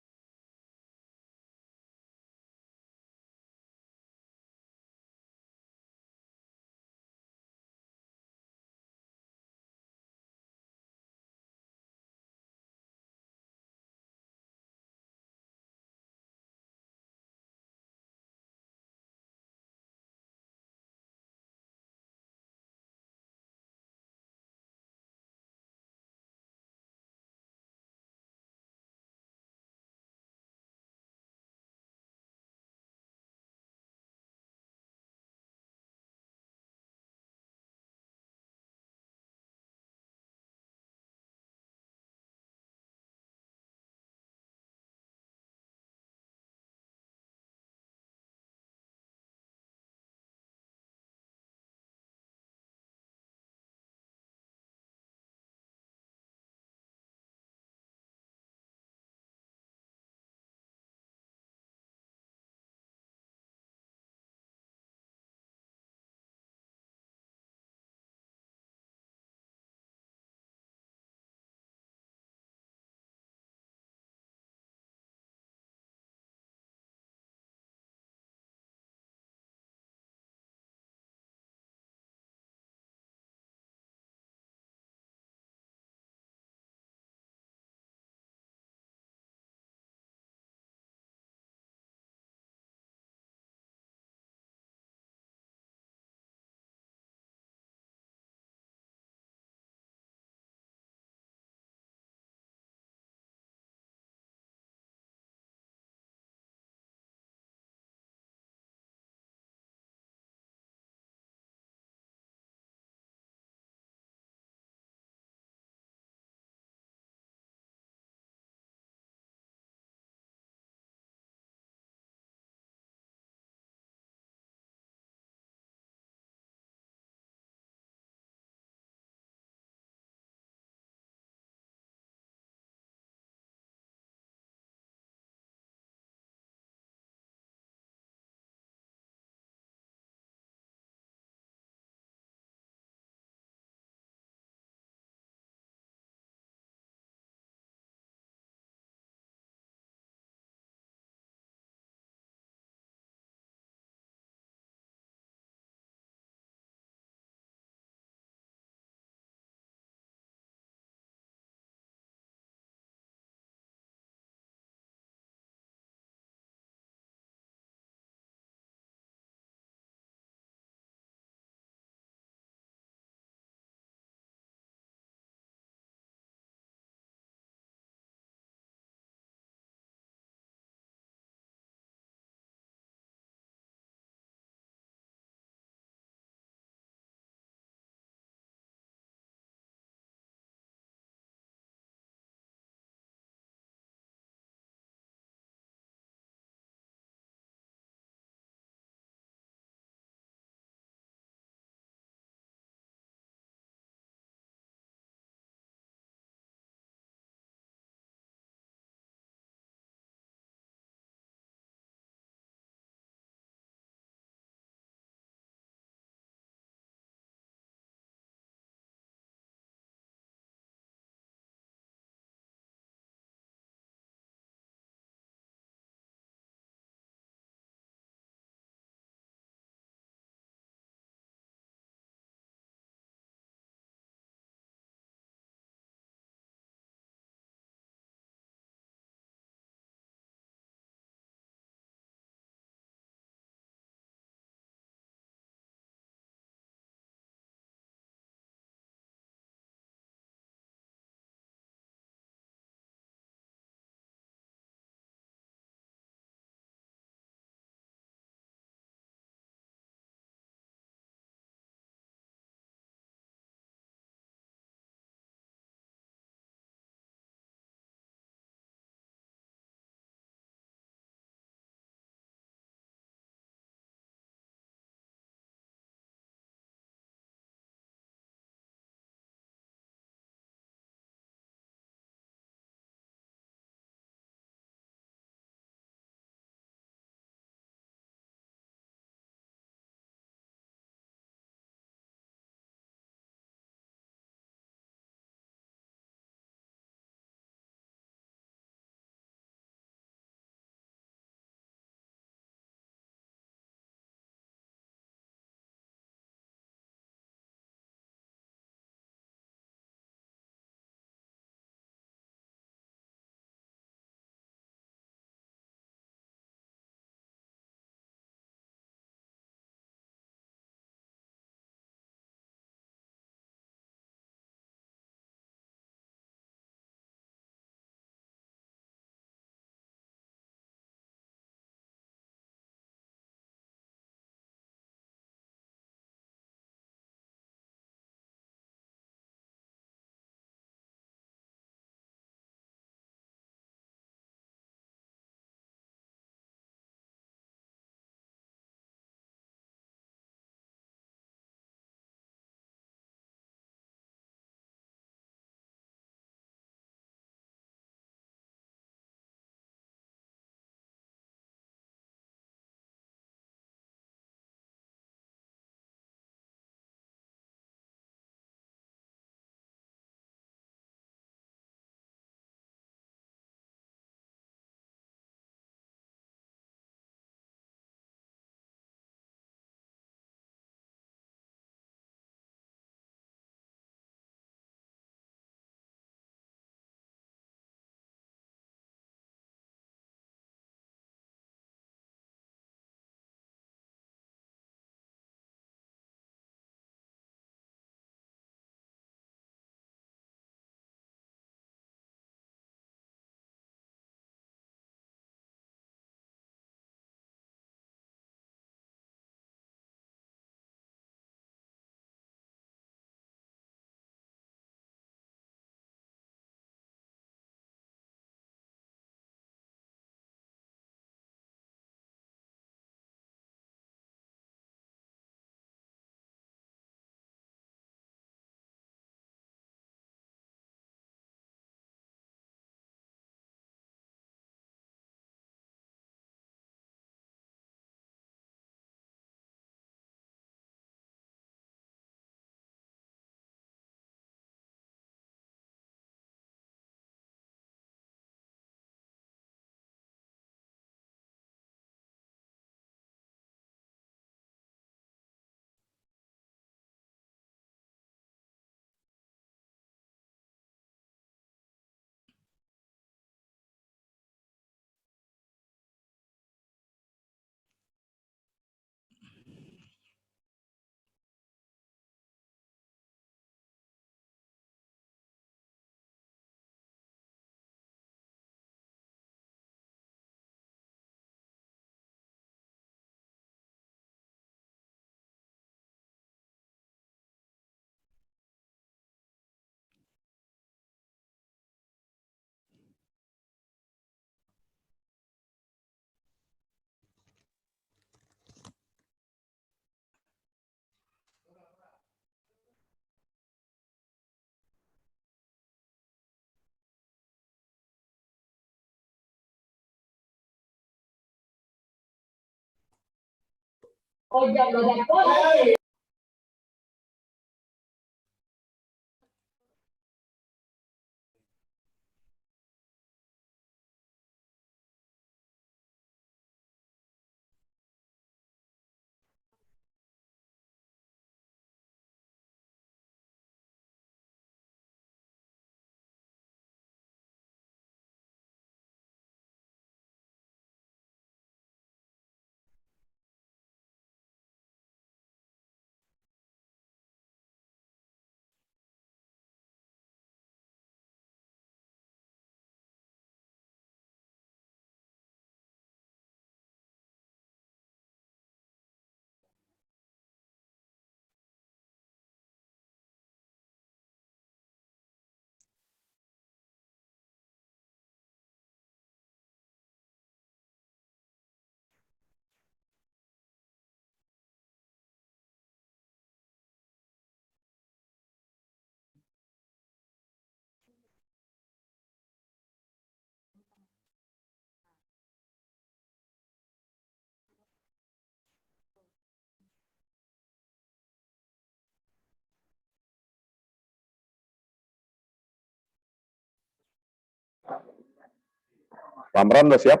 Pak Amran udah siap?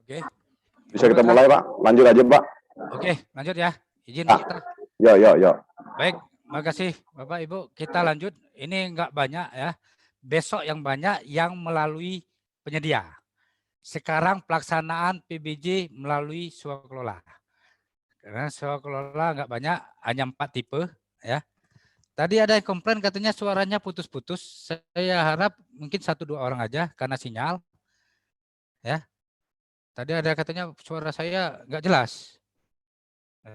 Oke. Bisa kita mulai, Pak? Lanjut aja, Pak. Oke, lanjut ya. Izin Ah. kita. Yo. Baik, makasih Bapak Ibu. Kita lanjut. Ini enggak banyak ya. Besok yang banyak yang melalui penyedia. Sekarang pelaksanaan PBJ melalui swakelola. Karena swakelola enggak banyak, hanya 4 tipe ya. Tadi ada yang komplain katanya suaranya putus-putus. Saya harap mungkin 1-2 orang aja karena sinyal. Ya. Tadi ada katanya suara saya enggak jelas.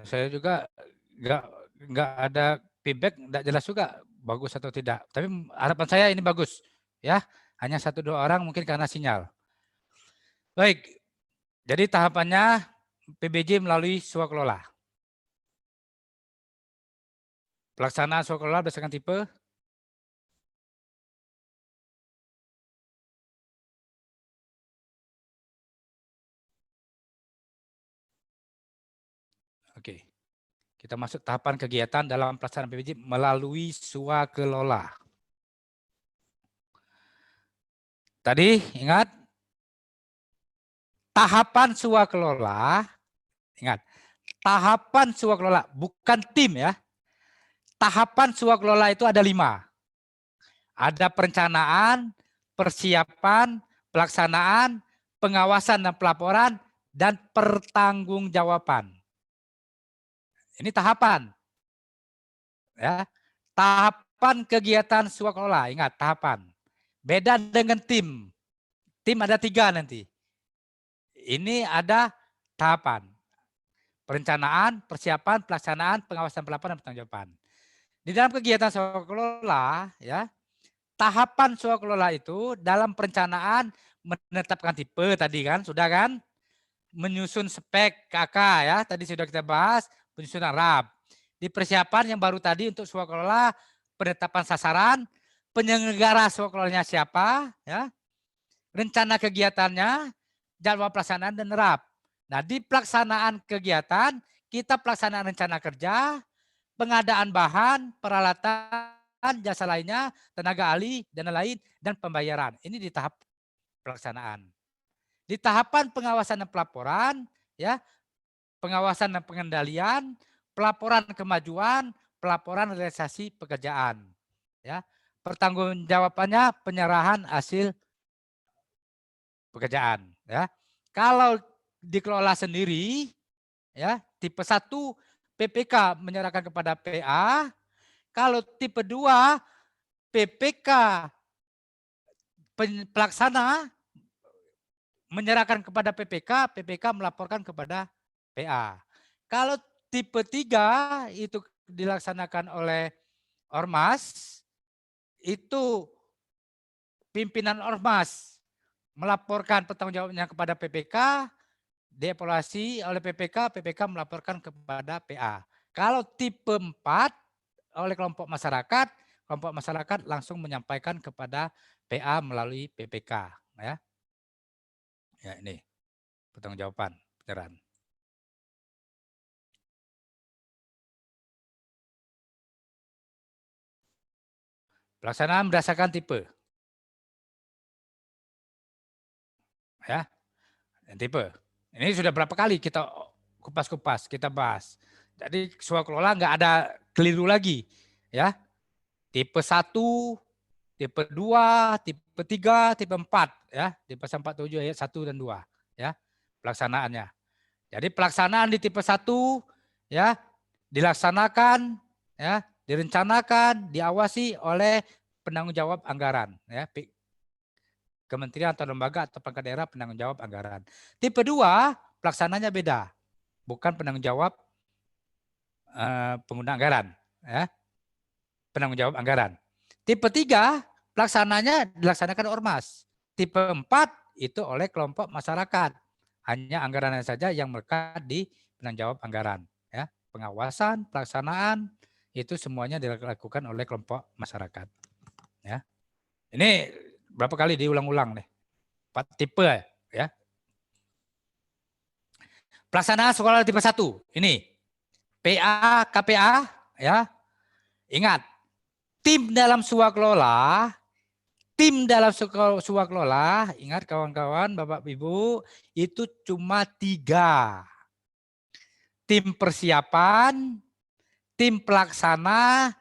Saya juga enggak ada feedback, enggak jelas juga bagus atau tidak. Tapi harapan saya ini bagus ya. Hanya 1-2 orang mungkin karena sinyal. Baik. Jadi tahapannya PBJ melalui swakelola. Pelaksanaan swakelola berdasarkan tipe. Oke. Kita masuk tahapan kegiatan dalam pelaksanaan PBJ melalui swakelola. Tadi ingat tahapan swakelola, ingat tahapan swakelola bukan tim ya. Tahapan swakelola itu ada 5. Ada perencanaan, persiapan, pelaksanaan, pengawasan dan pelaporan, dan pertanggungjawaban. Ini tahapan. Ya. Tahapan kegiatan swakelola, ingat tahapan. Beda dengan tim. Tim ada 3 nanti. Ini ada tahapan. Perencanaan, persiapan, pelaksanaan, pengawasan, pelaporan, dan pertanggungjawaban. Di dalam kegiatan swakelola, ya, tahapan swakelola itu dalam perencanaan menetapkan tipe tadi kan, sudah kan? Menyusun spek KK ya, tadi sudah kita bahas, penyusunan RAP. Di persiapan yang baru tadi untuk swakelola, penetapan sasaran, penyelenggara swakelolanya siapa, ya, rencana kegiatannya, jadwal pelaksanaan dan RAP. Nah, di pelaksanaan kegiatan, kita pelaksanaan rencana kerja, pengadaan bahan, peralatan, jasa lainnya, tenaga ahli, dan lain, dan pembayaran. Ini di tahap pelaksanaan. Di tahapan pengawasan dan pelaporan, ya, pengawasan dan pengendalian, pelaporan kemajuan, pelaporan realisasi pekerjaan. Ya, pertanggungjawabannya penyerahan hasil pekerjaan. Ya, kalau dikelola sendiri, ya, tipe 1 PPK menyerahkan kepada PA. Kalau tipe 2 PPK pelaksana menyerahkan kepada PPK, PPK melaporkan kepada PA. Kalau tipe 3 itu dilaksanakan oleh Ormas, itu pimpinan Ormas melaporkan pertanggungjawabannya kepada PPK, dievaluasi oleh PPK, PPK melaporkan kepada PA. Kalau tipe 4 oleh kelompok masyarakat kelompok masyarakat langsung menyampaikan kepada PA melalui PPK, ya. Ya, ini pertanggungjawaban penyerahan. Pelaksanaan berdasarkan tipe. Ya, tipe. Ini sudah berapa kali kita kupas-kupas, kita bahas. Jadi swakelola nggak ada keliru lagi, ya. Tipe 1, tipe 2, tipe 3, tipe 4, ya. Di pasal 47 ayat 1 dan 2, ya. Pelaksanaannya. Jadi pelaksanaan di tipe 1, ya, dilaksanakan, ya, direncanakan, diawasi oleh penanggung jawab anggaran, ya. Kementerian atau lembaga atau perangkat daerah penanggung jawab anggaran. Tipe 2, pelaksananya beda. Bukan penanggung jawab pengguna anggaran, ya. Penanggung jawab anggaran. Tipe 3, pelaksananya dilaksanakan ormas. Tipe 4 itu oleh kelompok masyarakat. Hanya anggarannya saja yang melekat di penanggung jawab anggaran, ya. Pengawasan, pelaksanaan itu semuanya dilakukan oleh kelompok masyarakat, ya. Ini berapa kali diulang-ulang nih? 4 tipe, ya. Pelaksanaan sekolah tipe 1. Ini PA, KPA, ya. Ingat, tim dalam swakelola, ingat kawan-kawan, Bapak Ibu, itu cuma 3. Tim persiapan, tim pelaksana,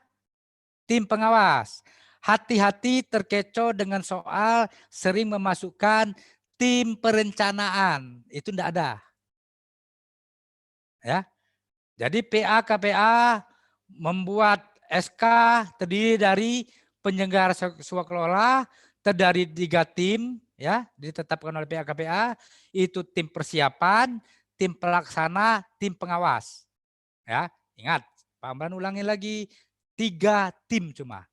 tim pengawas. Hati-hati terkecoh dengan soal sering memasukkan tim perencanaan. Itu enggak ada. Ya. Jadi PA KPA membuat SK terdiri dari penyelenggara swakelola, terdiri 3 tim, ya, ditetapkan oleh PA KPA, itu tim persiapan, tim pelaksana, tim pengawas. Ya, ingat, Pak Amran ulangi lagi, 3 tim cuma.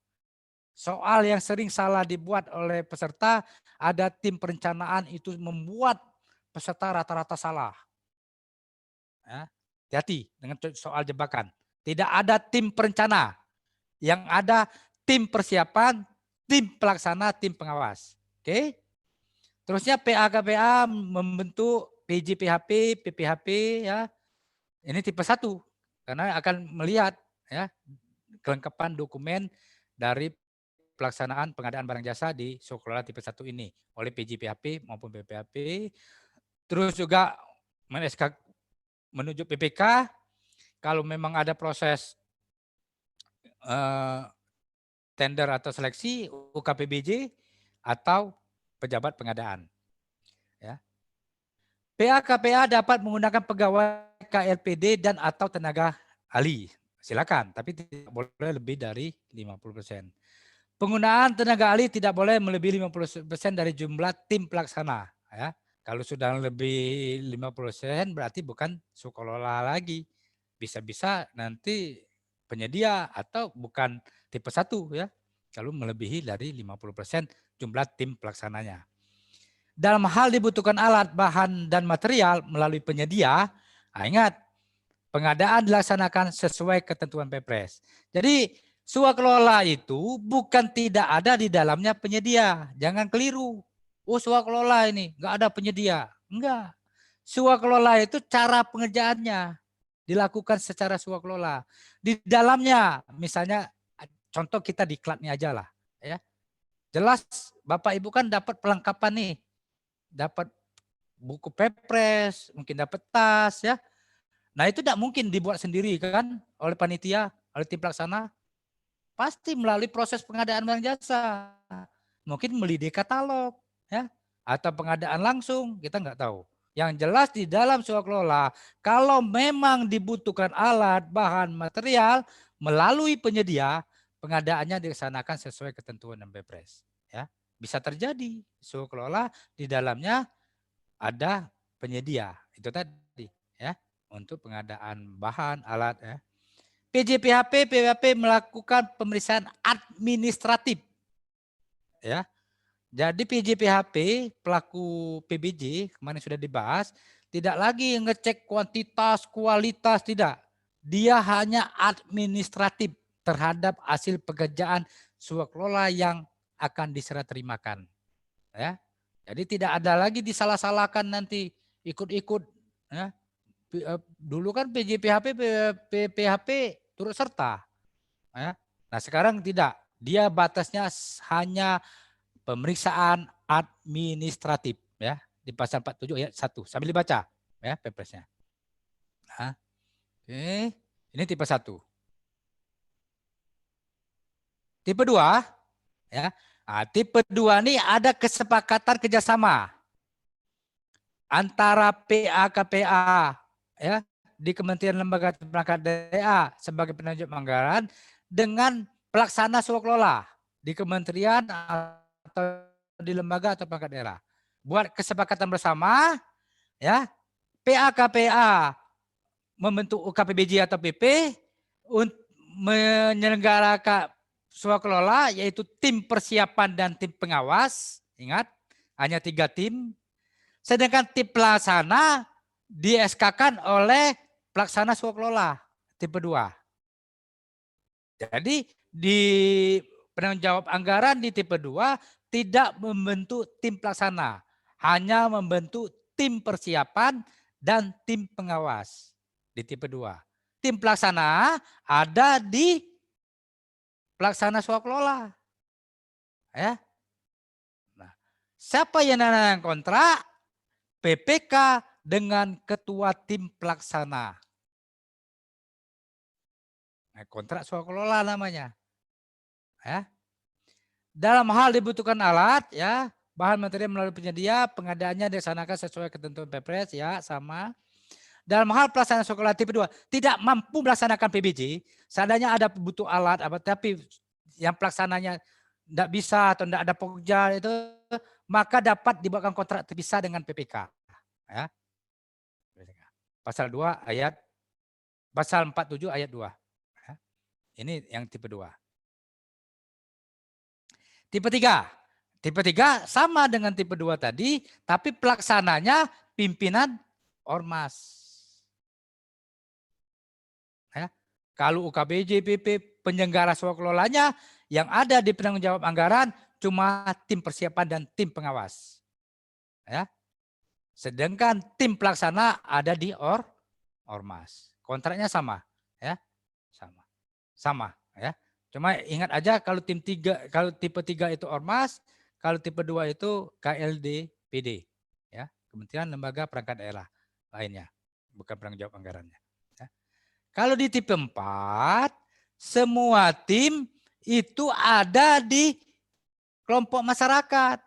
Soal yang sering salah dibuat oleh peserta, ada tim perencanaan itu membuat peserta rata-rata salah. Ya, hati-hati dengan soal jebakan. Tidak ada tim perencana. Yang ada tim persiapan, tim pelaksana, tim pengawas. Oke. Terusnya PA-KPA membentuk PJ-PHP, PPHP, ya. Ini tipe 1 karena akan melihat, ya, kelengkapan dokumen dari pelaksanaan pengadaan barang jasa di swakelola tipe 1 ini oleh PJ-PHP maupun PPHP. Terus juga menuju PPK, kalau memang ada proses tender atau seleksi UKPBJ atau pejabat pengadaan. Ya. PA-KPA dapat menggunakan pegawai KLPD dan atau tenaga ahli. Silakan, tapi tidak boleh lebih dari 50%. Penggunaan tenaga ahli tidak boleh melebihi 50% dari jumlah tim pelaksana. Ya. Kalau sudah lebih 50% berarti bukan swakelola lagi. Bisa-bisa nanti penyedia atau bukan tipe 1, ya. Kalau melebihi dari 50% jumlah tim pelaksananya. Dalam hal dibutuhkan alat, bahan, dan material melalui penyedia, ingat, pengadaan dilaksanakan sesuai ketentuan Perpres. Jadi swakelola itu bukan tidak ada di dalamnya penyedia. Jangan keliru. Oh, swakelola ini nggak ada penyedia. Enggak. Swakelola itu cara pengerjaannya dilakukan secara swakelola. Di dalamnya, misalnya contoh kita di diklatnya aja lah, ya. Jelas Bapak Ibu kan dapat perlengkapan nih, dapat buku Perpres, mungkin dapat tas, ya. Nah itu tidak mungkin dibuat sendiri kan oleh panitia, oleh tim pelaksana. Pasti melalui proses pengadaan barang jasa. Mungkin melidi katalog, ya, atau pengadaan langsung, kita nggak tahu. Yang jelas di dalam swakelola, kalau memang dibutuhkan alat, bahan, material melalui penyedia, pengadaannya dilaksanakan sesuai ketentuan dan Perpres. Ya, bisa terjadi swakelola di dalamnya ada penyedia, itu tadi, ya, untuk pengadaan bahan, alat, ya. PJPHP, PWP melakukan pemeriksaan administratif, ya. Jadi PJPHP pelaku PBJ kemarin sudah dibahas, tidak lagi ngecek kuantitas, kualitas, tidak. Dia hanya administratif, terhadap hasil pekerjaan swakelola yang akan diserah terimakan. Ya. Jadi tidak ada lagi disalah-salahkan nanti ikut-ikut. Ya. Dulu kan PJPHP, PHP turut serta. Ya. Nah sekarang tidak. Dia batasnya hanya pemeriksaan administratif. Ya. Di pasal 47 ayat 1. Sambil dibaca ya Perpresnya. Nah, oke. Ini tipe 1. Tipe 2 ya. Nah, tipe 2 ini ada kesepakatan kerjasama antara PA-KPA ya di Kementerian Lembaga Perangkat Daerah sebagai penunjuk anggaran dengan pelaksana swaklola di kementerian atau di lembaga atau perangkat daerah. Buat kesepakatan bersama ya, PA-KPA membentuk UKPBJ atau PP untuk menyelenggarakan swaklola yaitu tim persiapan dan tim pengawas. Ingat, hanya 3 tim. Sedangkan tim pelaksana di SK-kan oleh pelaksana swaklola tipe 2. Jadi di penanggung jawab anggaran di tipe 2 tidak membentuk tim pelaksana, hanya membentuk tim persiapan dan tim pengawas di tipe 2. Tim pelaksana ada di pelaksana swaklola. Ya. Nah, siapa yang menandatangani kontrak? PPK dengan ketua tim pelaksana. Nah, kontrak swaklola namanya. Ya. Dalam hal dibutuhkan alat, ya, bahan material melalui penyedia, pengadaannya dilaksanakan sesuai ketentuan Perpres, ya, sama. Dalam hal pelaksanaan swaklola tipe 2 tidak mampu melaksanakan PBJ, seandainya ada butuh alat, tapi yang pelaksananya tidak bisa atau tidak ada pekerja itu, maka dapat dibuatkan kontrak terpisah dengan PPK. Ya. Pasal 2 ayat Pasal 47 ayat 2. Ya. Ini yang tipe 2. Tipe 3. Tipe 3 sama dengan tipe 2 tadi, tapi pelaksananya pimpinan ormas. Ya. Kalau UKBJ, PP, penyelenggara swakelolanya yang ada di penanggung jawab anggaran cuma tim persiapan dan tim pengawas. Ya. Sedangkan tim pelaksana ada di ormas. Kontraknya sama, ya. Sama, ya. Cuma ingat aja kalau kalau tipe 3 itu ormas, kalau tipe 2 itu KLD PD, ya. Kementerian Lembaga Perangkat Daerah lainnya, bukan penanggung jawab anggarannya. Ya. Kalau di tipe 4, semua tim itu ada di kelompok masyarakat.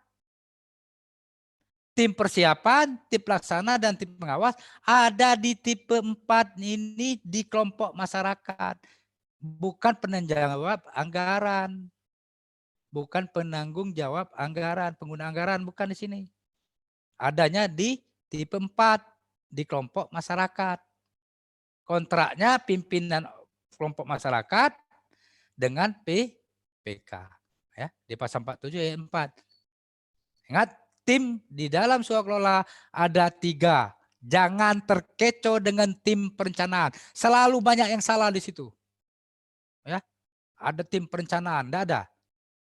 Tim persiapan, tim pelaksana, dan tim pengawas ada di tipe 4 ini di kelompok masyarakat. Bukan penanggung jawab anggaran. Bukan penanggung jawab anggaran, pengguna anggaran bukan di sini. Adanya di tipe 4 di kelompok masyarakat. Kontraknya pimpinan kelompok masyarakat dengan PPK. Ya, di pasal 47 ayat 4. Ingat, tim di dalam swakelola ada 3. Jangan terkecoh dengan tim perencanaan. Selalu banyak yang salah di situ. Ya, ada tim perencanaan, enggak ada.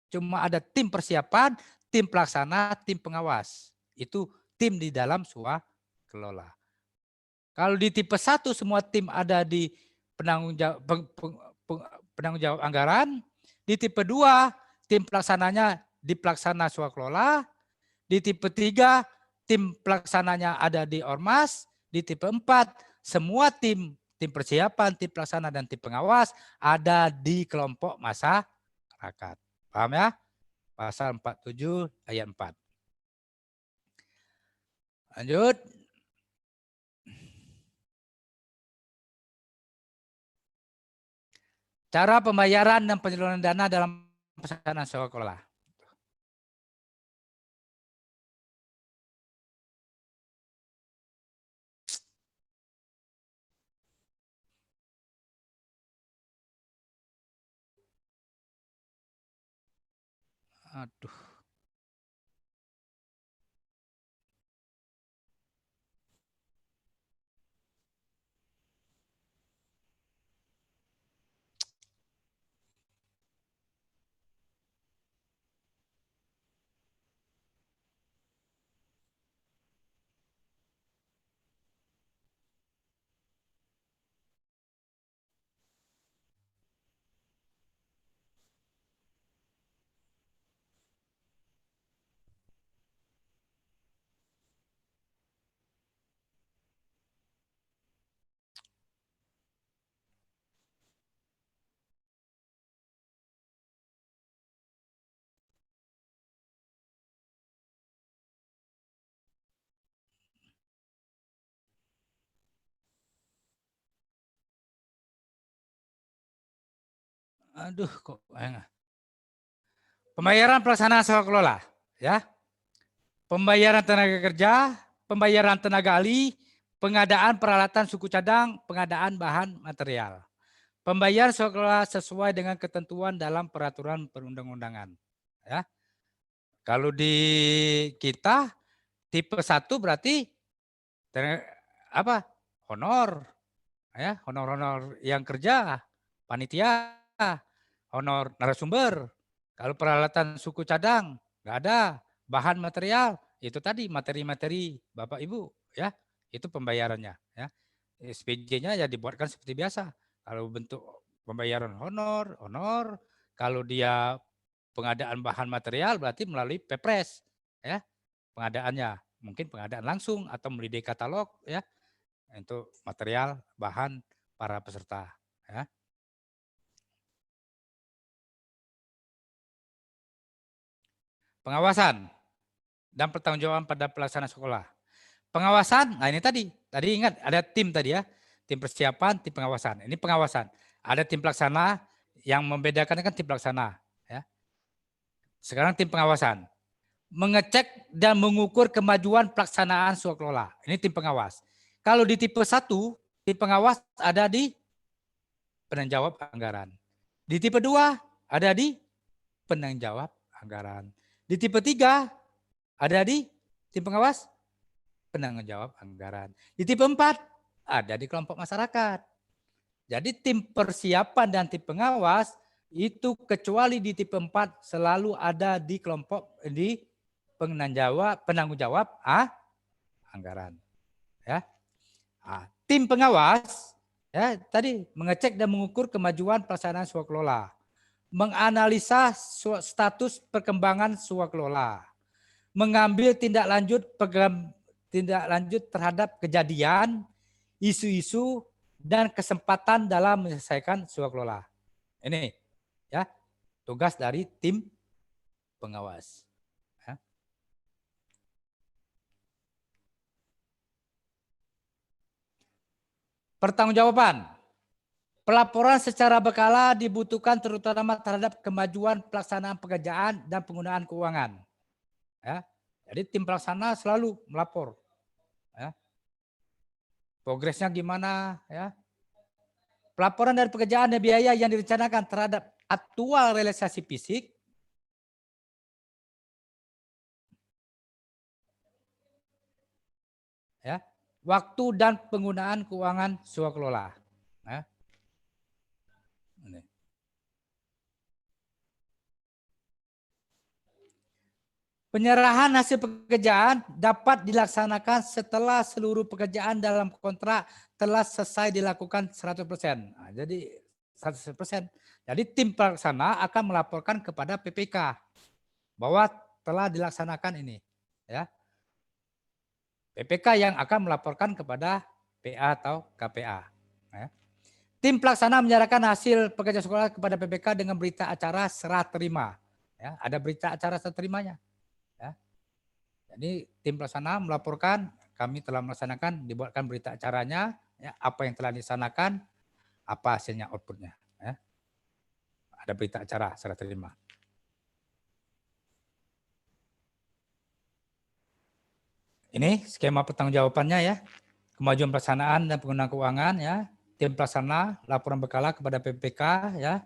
Cuma ada tim persiapan, tim pelaksana, tim pengawas. Itu tim di dalam swakelola. Kalau di tipe 1 semua tim ada di penanggung jawab anggaran. Di tipe 2 tim pelaksananya di pelaksana swakelola. Di tipe 3 tim pelaksananya ada di ormas. Di tipe 4 semua tim persiapan, tim pelaksana, dan tim pengawas ada di kelompok masyarakat. Paham ya? Pasal 47 ayat 4. Lanjut. Cara pembayaran dan penyaluran dana dalam pelaksanaan swakelola. Aduh. Aduh, kok pembayaran pelaksanaan swaklola, ya. Pembayaran tenaga kerja, pembayaran tenaga ahli, pengadaan peralatan suku cadang, pengadaan bahan material. Pembayaran swaklola sesuai dengan ketentuan dalam peraturan perundang-undangan. Ya. Kalau di kita tipe 1 berarti apa? Honor, ya, honor-honor yang kerja, panitia, honor narasumber. Kalau peralatan suku cadang nggak ada, bahan material itu tadi materi-materi Bapak Ibu, ya, itu pembayarannya, ya. SPJ-nya ya dibuatkan seperti biasa. Kalau bentuk pembayaran honor, honor. Kalau dia pengadaan bahan material berarti melalui Pepres, ya, pengadaannya. Mungkin pengadaan langsung atau melalui katalog, ya, untuk material bahan para peserta, ya. Pengawasan dan pertanggungjawaban pada pelaksanaan sekolah. Pengawasan, nah ini tadi ingat ada tim tadi, ya, tim persiapan, tim pengawasan. Ini pengawasan. Ada tim pelaksana, yang membedakan kan tim pelaksana, ya. Sekarang tim pengawasan. Mengecek dan mengukur kemajuan pelaksanaan swaklola. Ini tim pengawas. Kalau di tipe 1, tim pengawas ada di penanggung jawab anggaran. Di tipe 2 ada di penanggung jawab anggaran. Di tipe 3 ada di tim pengawas penanggung jawab anggaran. Di tipe 4 ada di kelompok masyarakat. Jadi tim persiapan dan tim pengawas itu kecuali di tipe 4 selalu ada di kelompok di penanggung jawab anggaran. Ya. Tim pengawas, ya, tadi mengecek dan mengukur kemajuan pelaksanaan swaklola, menganalisa status perkembangan swaklola, mengambil tindak lanjut terhadap kejadian, isu-isu dan kesempatan dalam menyelesaikan swaklola. Ini, ya, tugas dari tim pengawas. Ya. Pertanggungjawaban. Pelaporan secara berkala dibutuhkan terutama terhadap kemajuan pelaksanaan pekerjaan dan penggunaan keuangan. Ya. Jadi tim pelaksana selalu melapor. Ya. Progresnya gimana, ya. Pelaporan dari pekerjaan dan biaya yang direncanakan terhadap aktual realisasi fisik, ya, waktu dan penggunaan keuangan swaklola. Ya. Penyerahan hasil pekerjaan dapat dilaksanakan setelah seluruh pekerjaan dalam kontrak telah selesai dilakukan 100%. Nah, jadi 100%. Jadi tim pelaksana akan melaporkan kepada PPK bahwa telah dilaksanakan ini, ya. PPK yang akan melaporkan kepada PA atau KPA. Ya. Tim pelaksana menyerahkan hasil pekerjaan sekolah kepada PPK dengan berita acara serah terima. Ya, ada berita acara serah terimanya. Ya. Jadi tim pelaksana melaporkan kami telah melaksanakan, dibuatkan berita acaranya, ya, apa yang telah dilaksanakan, apa hasilnya, outputnya. Ya. Ada berita acara serah terima. Ini skema pertanggungjawabannya, ya. Kemajuan pelaksanaan dan penggunaan keuangan, ya. Tim pelaksana laporan berkala kepada PPK, ya.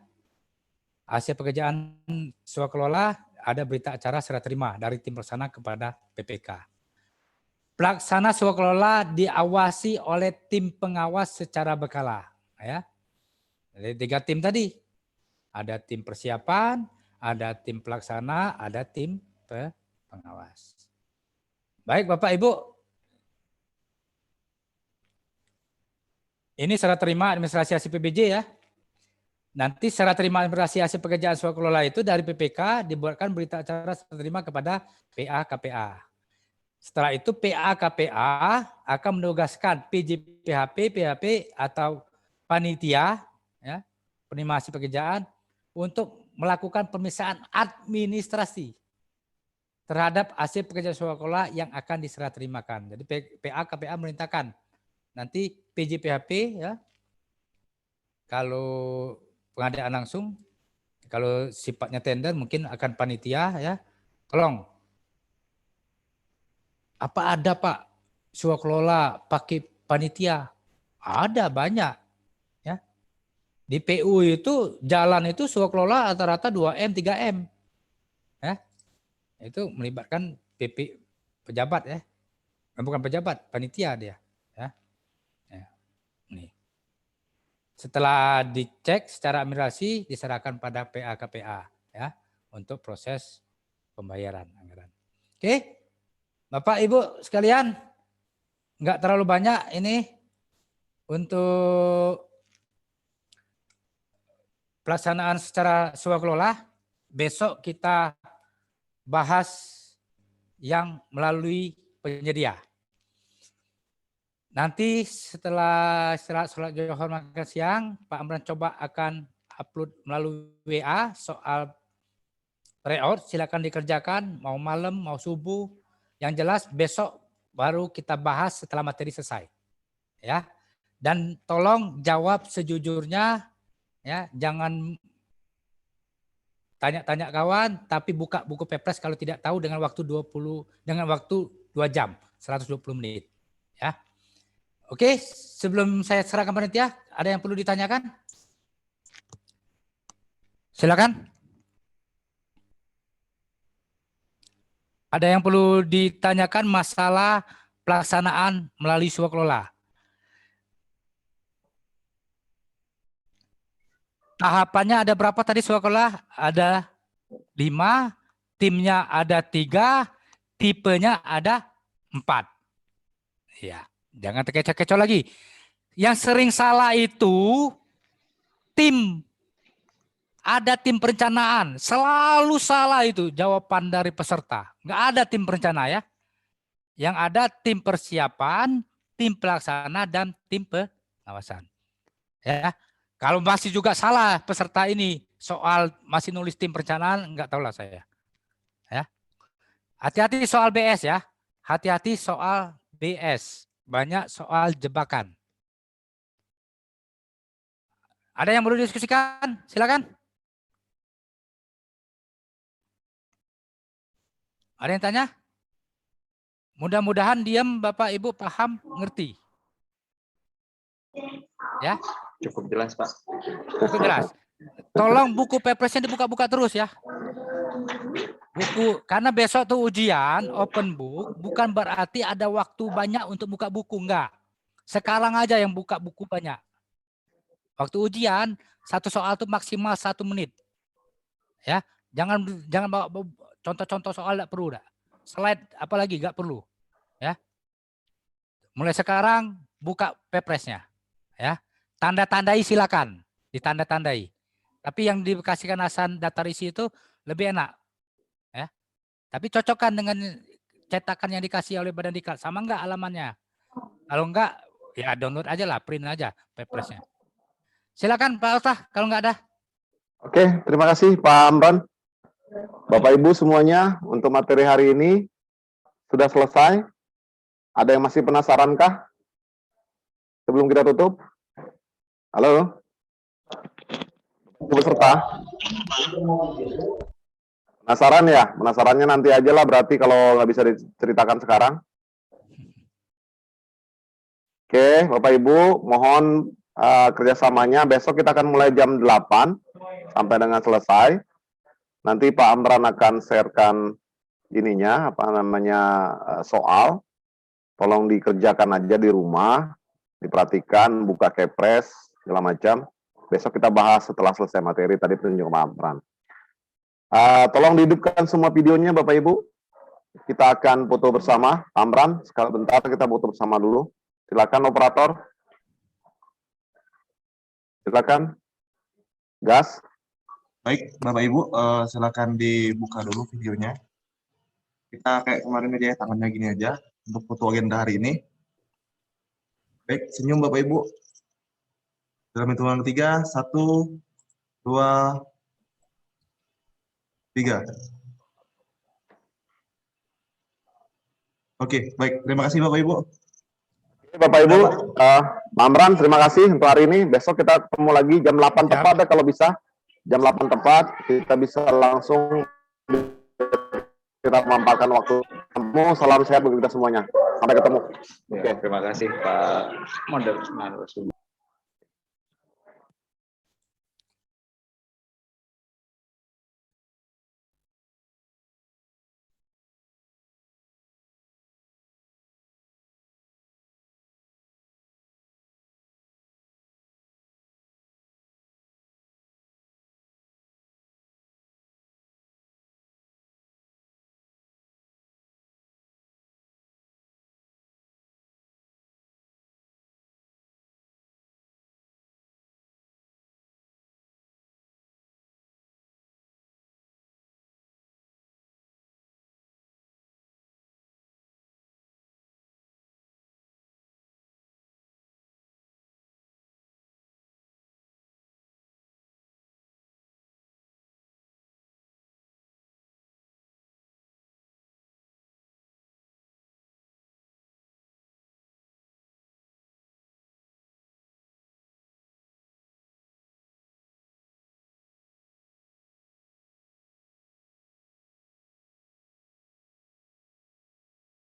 Hasil pekerjaan swakelola ada berita acara serah terima dari tim pelaksana kepada PPK. Pelaksana swakelola diawasi oleh tim pengawas secara berkala, ya. Jadi 3 tim tadi. Ada tim persiapan, ada tim pelaksana, ada tim pengawas. Baik Bapak Ibu. Ini serah terima administrasi hasil PBJ, ya. Nanti serah terima administrasi hasil pekerjaan swakelola itu dari PPK dibuatkan berita acara serah terima kepada PA KPA. Setelah itu PA KPA akan menugaskan PJ PHP, PHP atau panitia, ya, penerima hasil pekerjaan untuk melakukan pemeriksaan administrasi terhadap hasil pekerjaan swakelola yang akan diserah terimakan. Jadi PA KPA merintahkan nanti PJ PHP, ya, kalau pengadaan langsung Kalau sifatnya tender mungkin akan panitia ya. Tolong. Apa ada Pak swakelola pakai panitia? Ada banyak. Ya. Di PU itu jalan itu swakelola rata-rata 2M, 3M. Ya. Itu melibatkan PP pejabat ya. Bukan pejabat, panitia dia. Ya. Ya. Nih. Setelah dicek secara administrasi diserahkan pada PA-KPA ya untuk proses pembayaran anggaran. Oke, Bapak Ibu sekalian, nggak terlalu banyak ini untuk pelaksanaan secara swakelola. Besok kita bahas yang melalui penyedia. Nanti setelah sholat Zuhur makan siang, Pak Amran coba akan upload melalui WA soal tryout, silakan dikerjakan, mau malam, mau subuh. Yang jelas besok baru kita bahas setelah materi selesai. Ya. Dan tolong jawab sejujurnya, ya, jangan tanya-tanya kawan, tapi buka buku Pepres kalau tidak tahu dengan waktu 2 jam, 120 menit. Ya. Oke, sebelum saya serahkan panitia, ada yang perlu ditanyakan? Silakan. Ada yang perlu ditanyakan masalah pelaksanaan melalui swakelola? Tahapannya ada berapa tadi swakelola? Ada 5, timnya ada 3, tipenya ada 4. Ya. Jangan terkecoh-kecoh lagi. Yang sering salah itu tim. Ada tim perencanaan. Selalu salah itu jawaban dari peserta. Nggak ada tim perencana ya. Yang ada tim persiapan, tim pelaksana, dan tim pengawasan. Ya. Kalau masih juga salah peserta ini soal masih nulis tim perencanaan, nggak tahu lah saya. Ya. Hati-hati soal BS ya. Hati-hati soal BS. Banyak soal jebakan. Ada yang perlu didiskusikan? Silakan. Ada yang tanya? Mudah-mudahan diam Bapak Ibu paham, ngerti. Ya. Cukup jelas, Pak. Cukup jelas. Tolong buku Pepresnya dibuka-buka terus ya. Buku, karena besok tuh ujian open book, bukan berarti ada waktu banyak untuk buka buku, enggak. Sekarang aja yang buka buku banyak. Waktu ujian, satu soal tuh maksimal 1 menit. Ya, jangan bawa contoh-contoh soal enggak perlu, enggak. Slide apalagi enggak perlu. Ya. Mulai sekarang buka Pepresnya. Ya. Tanda-tandai silakan, ditanda-tandai. Tapi yang dikasihkan Hasan daftar isi itu lebih enak. Ya. Tapi cocokkan dengan cetakan yang dikasih oleh Badan Diklat, sama enggak alamannya? Kalau enggak, ya download aja lah, print aja Pepresnya. Silakan Pak Altah, kalau enggak ada. Oke, terima kasih Pak Amran. Bapak Ibu semuanya, untuk materi hari ini sudah selesai. Ada yang masih penasarankah? Sebelum kita tutup. Halo? Peserta. Penasaran ya? Penasarannya nanti aja lah berarti kalau nggak bisa diceritakan sekarang. Oke, Bapak Ibu, mohon kerjasamanya. Besok kita akan mulai jam 8 sampai dengan selesai. Nanti Pak Amran akan sharekan ininya, apa namanya, soal. Tolong dikerjakan aja di rumah, diperhatikan, buka Kepres, segala macam. Besok kita bahas setelah selesai materi tadi penunjuk Pak Amran. Tolong dihidupkan semua videonya Bapak Ibu. Kita akan foto bersama. Amran, sekali bentar kita foto bersama dulu. Silakan operator. Silakan. Gas. Baik, Bapak Ibu, silakan dibuka dulu videonya. Kita kayak kemarin aja ya, tangannya gini aja untuk foto agenda hari ini. Baik, senyum Bapak Ibu. Dalam hitungan ketiga, 1, 2, 3. Oke, baik. Terima kasih Bapak Ibu. Bapak Ibu, Pak Amran, terima kasih untuk hari ini. Besok kita ketemu lagi jam 8 tepat ya kalau bisa. jam 8 tepat kita bisa langsung kita memampalkan waktu. Salam sehat bagi kita semuanya. Sampai ketemu. Terima kasih Pak Moderator.